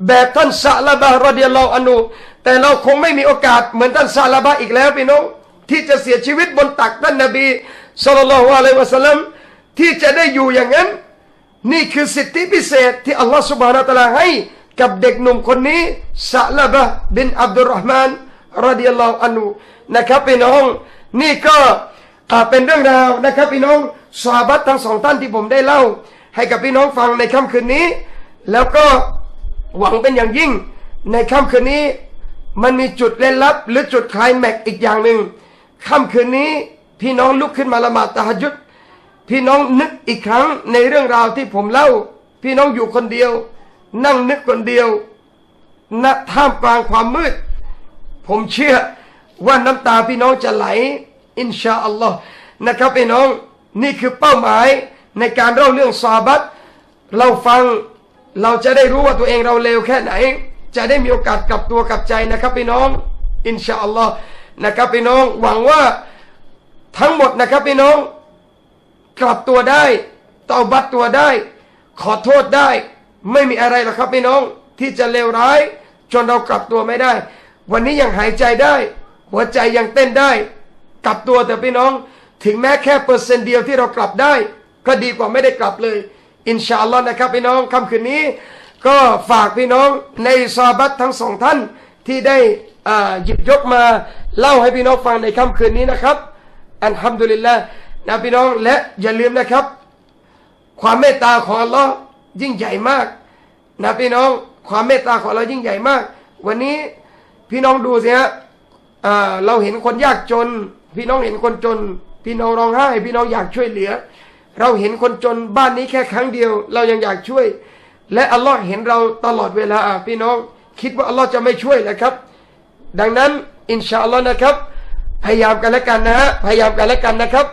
แบบท่านซะลาบะห์รอฎิยัลลอฮุอันฮุแต่เราคงไม่มีโอกาสเหมือนท่านซะลาบะห์อีกแล้วพี่น้องที่จะเสียชีวิตบนตักท่านนบีศ็อลลัลลอฮุอะลัยฮิวะซัลลัมที่จะได้อยู่อย่างนั้นนี่คือสิทธิพิเศษที่อัลลอฮฺซุบฮานะฮูวะตะอาลาให้กับเด็กหนุ่มคนนี้ซะลาบะห์บินอับดุลเราะห์มานรอฎิยัลลอฮุอันฮุนะครับพี่น้องนี่ก็เป็นเรื่องราวนะครับพี่น้องซอฮาบะห์ทั้งสองท่านที่ผมได้เล่าให้กับพี่น้องฟังในค่ำคืนนี้แล้วก็หวังเป็นอย่างยิ่งในค่ำคืนนี้มันมีจุดเล่นลับหรือจุดไคลแม็กซ์อีกอย่างหนึ่งค่ำคืนนี้พี่น้องลุกขึ้นมาละหมาดตะฮัจญุดพี่น้องนึกอีกครั้งในเรื่องราวที่ผมเล่าพี่น้องอยู่คนเดียวนั่งนึกคนเดียวณท่ามกลางความมืดผมเชื่อว่าน้ำตาพี่น้องจะไหลอินชาอัลลอฮ์นะครับพี่น้องนี่คือเป้าหมายในการเล่าเรื่องซอฮาบะห์เราฟังเราจะได้รู้ว่าตัวเองเราเลวแค่ไหนจะได้มีโอกาสกลับตัวกลับใจนะครับพี่น้องอินชาอัลลอฮ์นะครับพี่น้องหวังว่าทั้งหมดนะครับพี่น้องกลับตัวได้เตาบัตตัวได้ขอโทษได้ไม่มีอะไรหรอกครับพี่น้องที่จะเลวร้ายจนเรากลับตัวไม่ได้วันนี้ยังหายใจได้หัวใจยังเต้นได้กลับตัวแต่พี่น้องถึงแม้แค่%เดียวที่เรากลับได้ก็ดีกว่าไม่ได้กลับเลยอินชาอัลลอฮ์นะครับพี่น้องค่ำคืนนี้ก็ฝากพี่น้องในซอฮาบะห์ทั้งสองท่านที่ได้หยิบยกมาเล่าให้พี่น้องฟังในค่ำคืนนี้นะครับอัลฮัมดุลิลละห์นะพี่น้องและอย่าลืมนะครับความเมตตาของอัลลอฮ์ยิ่งใหญ่มากนะพี่น้องความเมตตาของเรายิ่งใหญ่มากวันนี้พี่น้องดูสิฮะเราเห็นคนยากจนพี่น้องเห็นคนจนพี่น้องร้องไห้พี่น้องอยากช่วยเหลือเราเห็นคนจนบ้านนี้แค่ครั้งเดียวเรายังอยากช่วยและอัลลอฮ์เห็นเราตลอดเวลาพี่น้องคิดว่าอัลลอฮ์จะไม่ช่วยนะครับดังนั้นอินชาอัลลอฮ์นะครับพยายามกันแล้วกันนะฮะพยายามกันแล้วกันนะครับ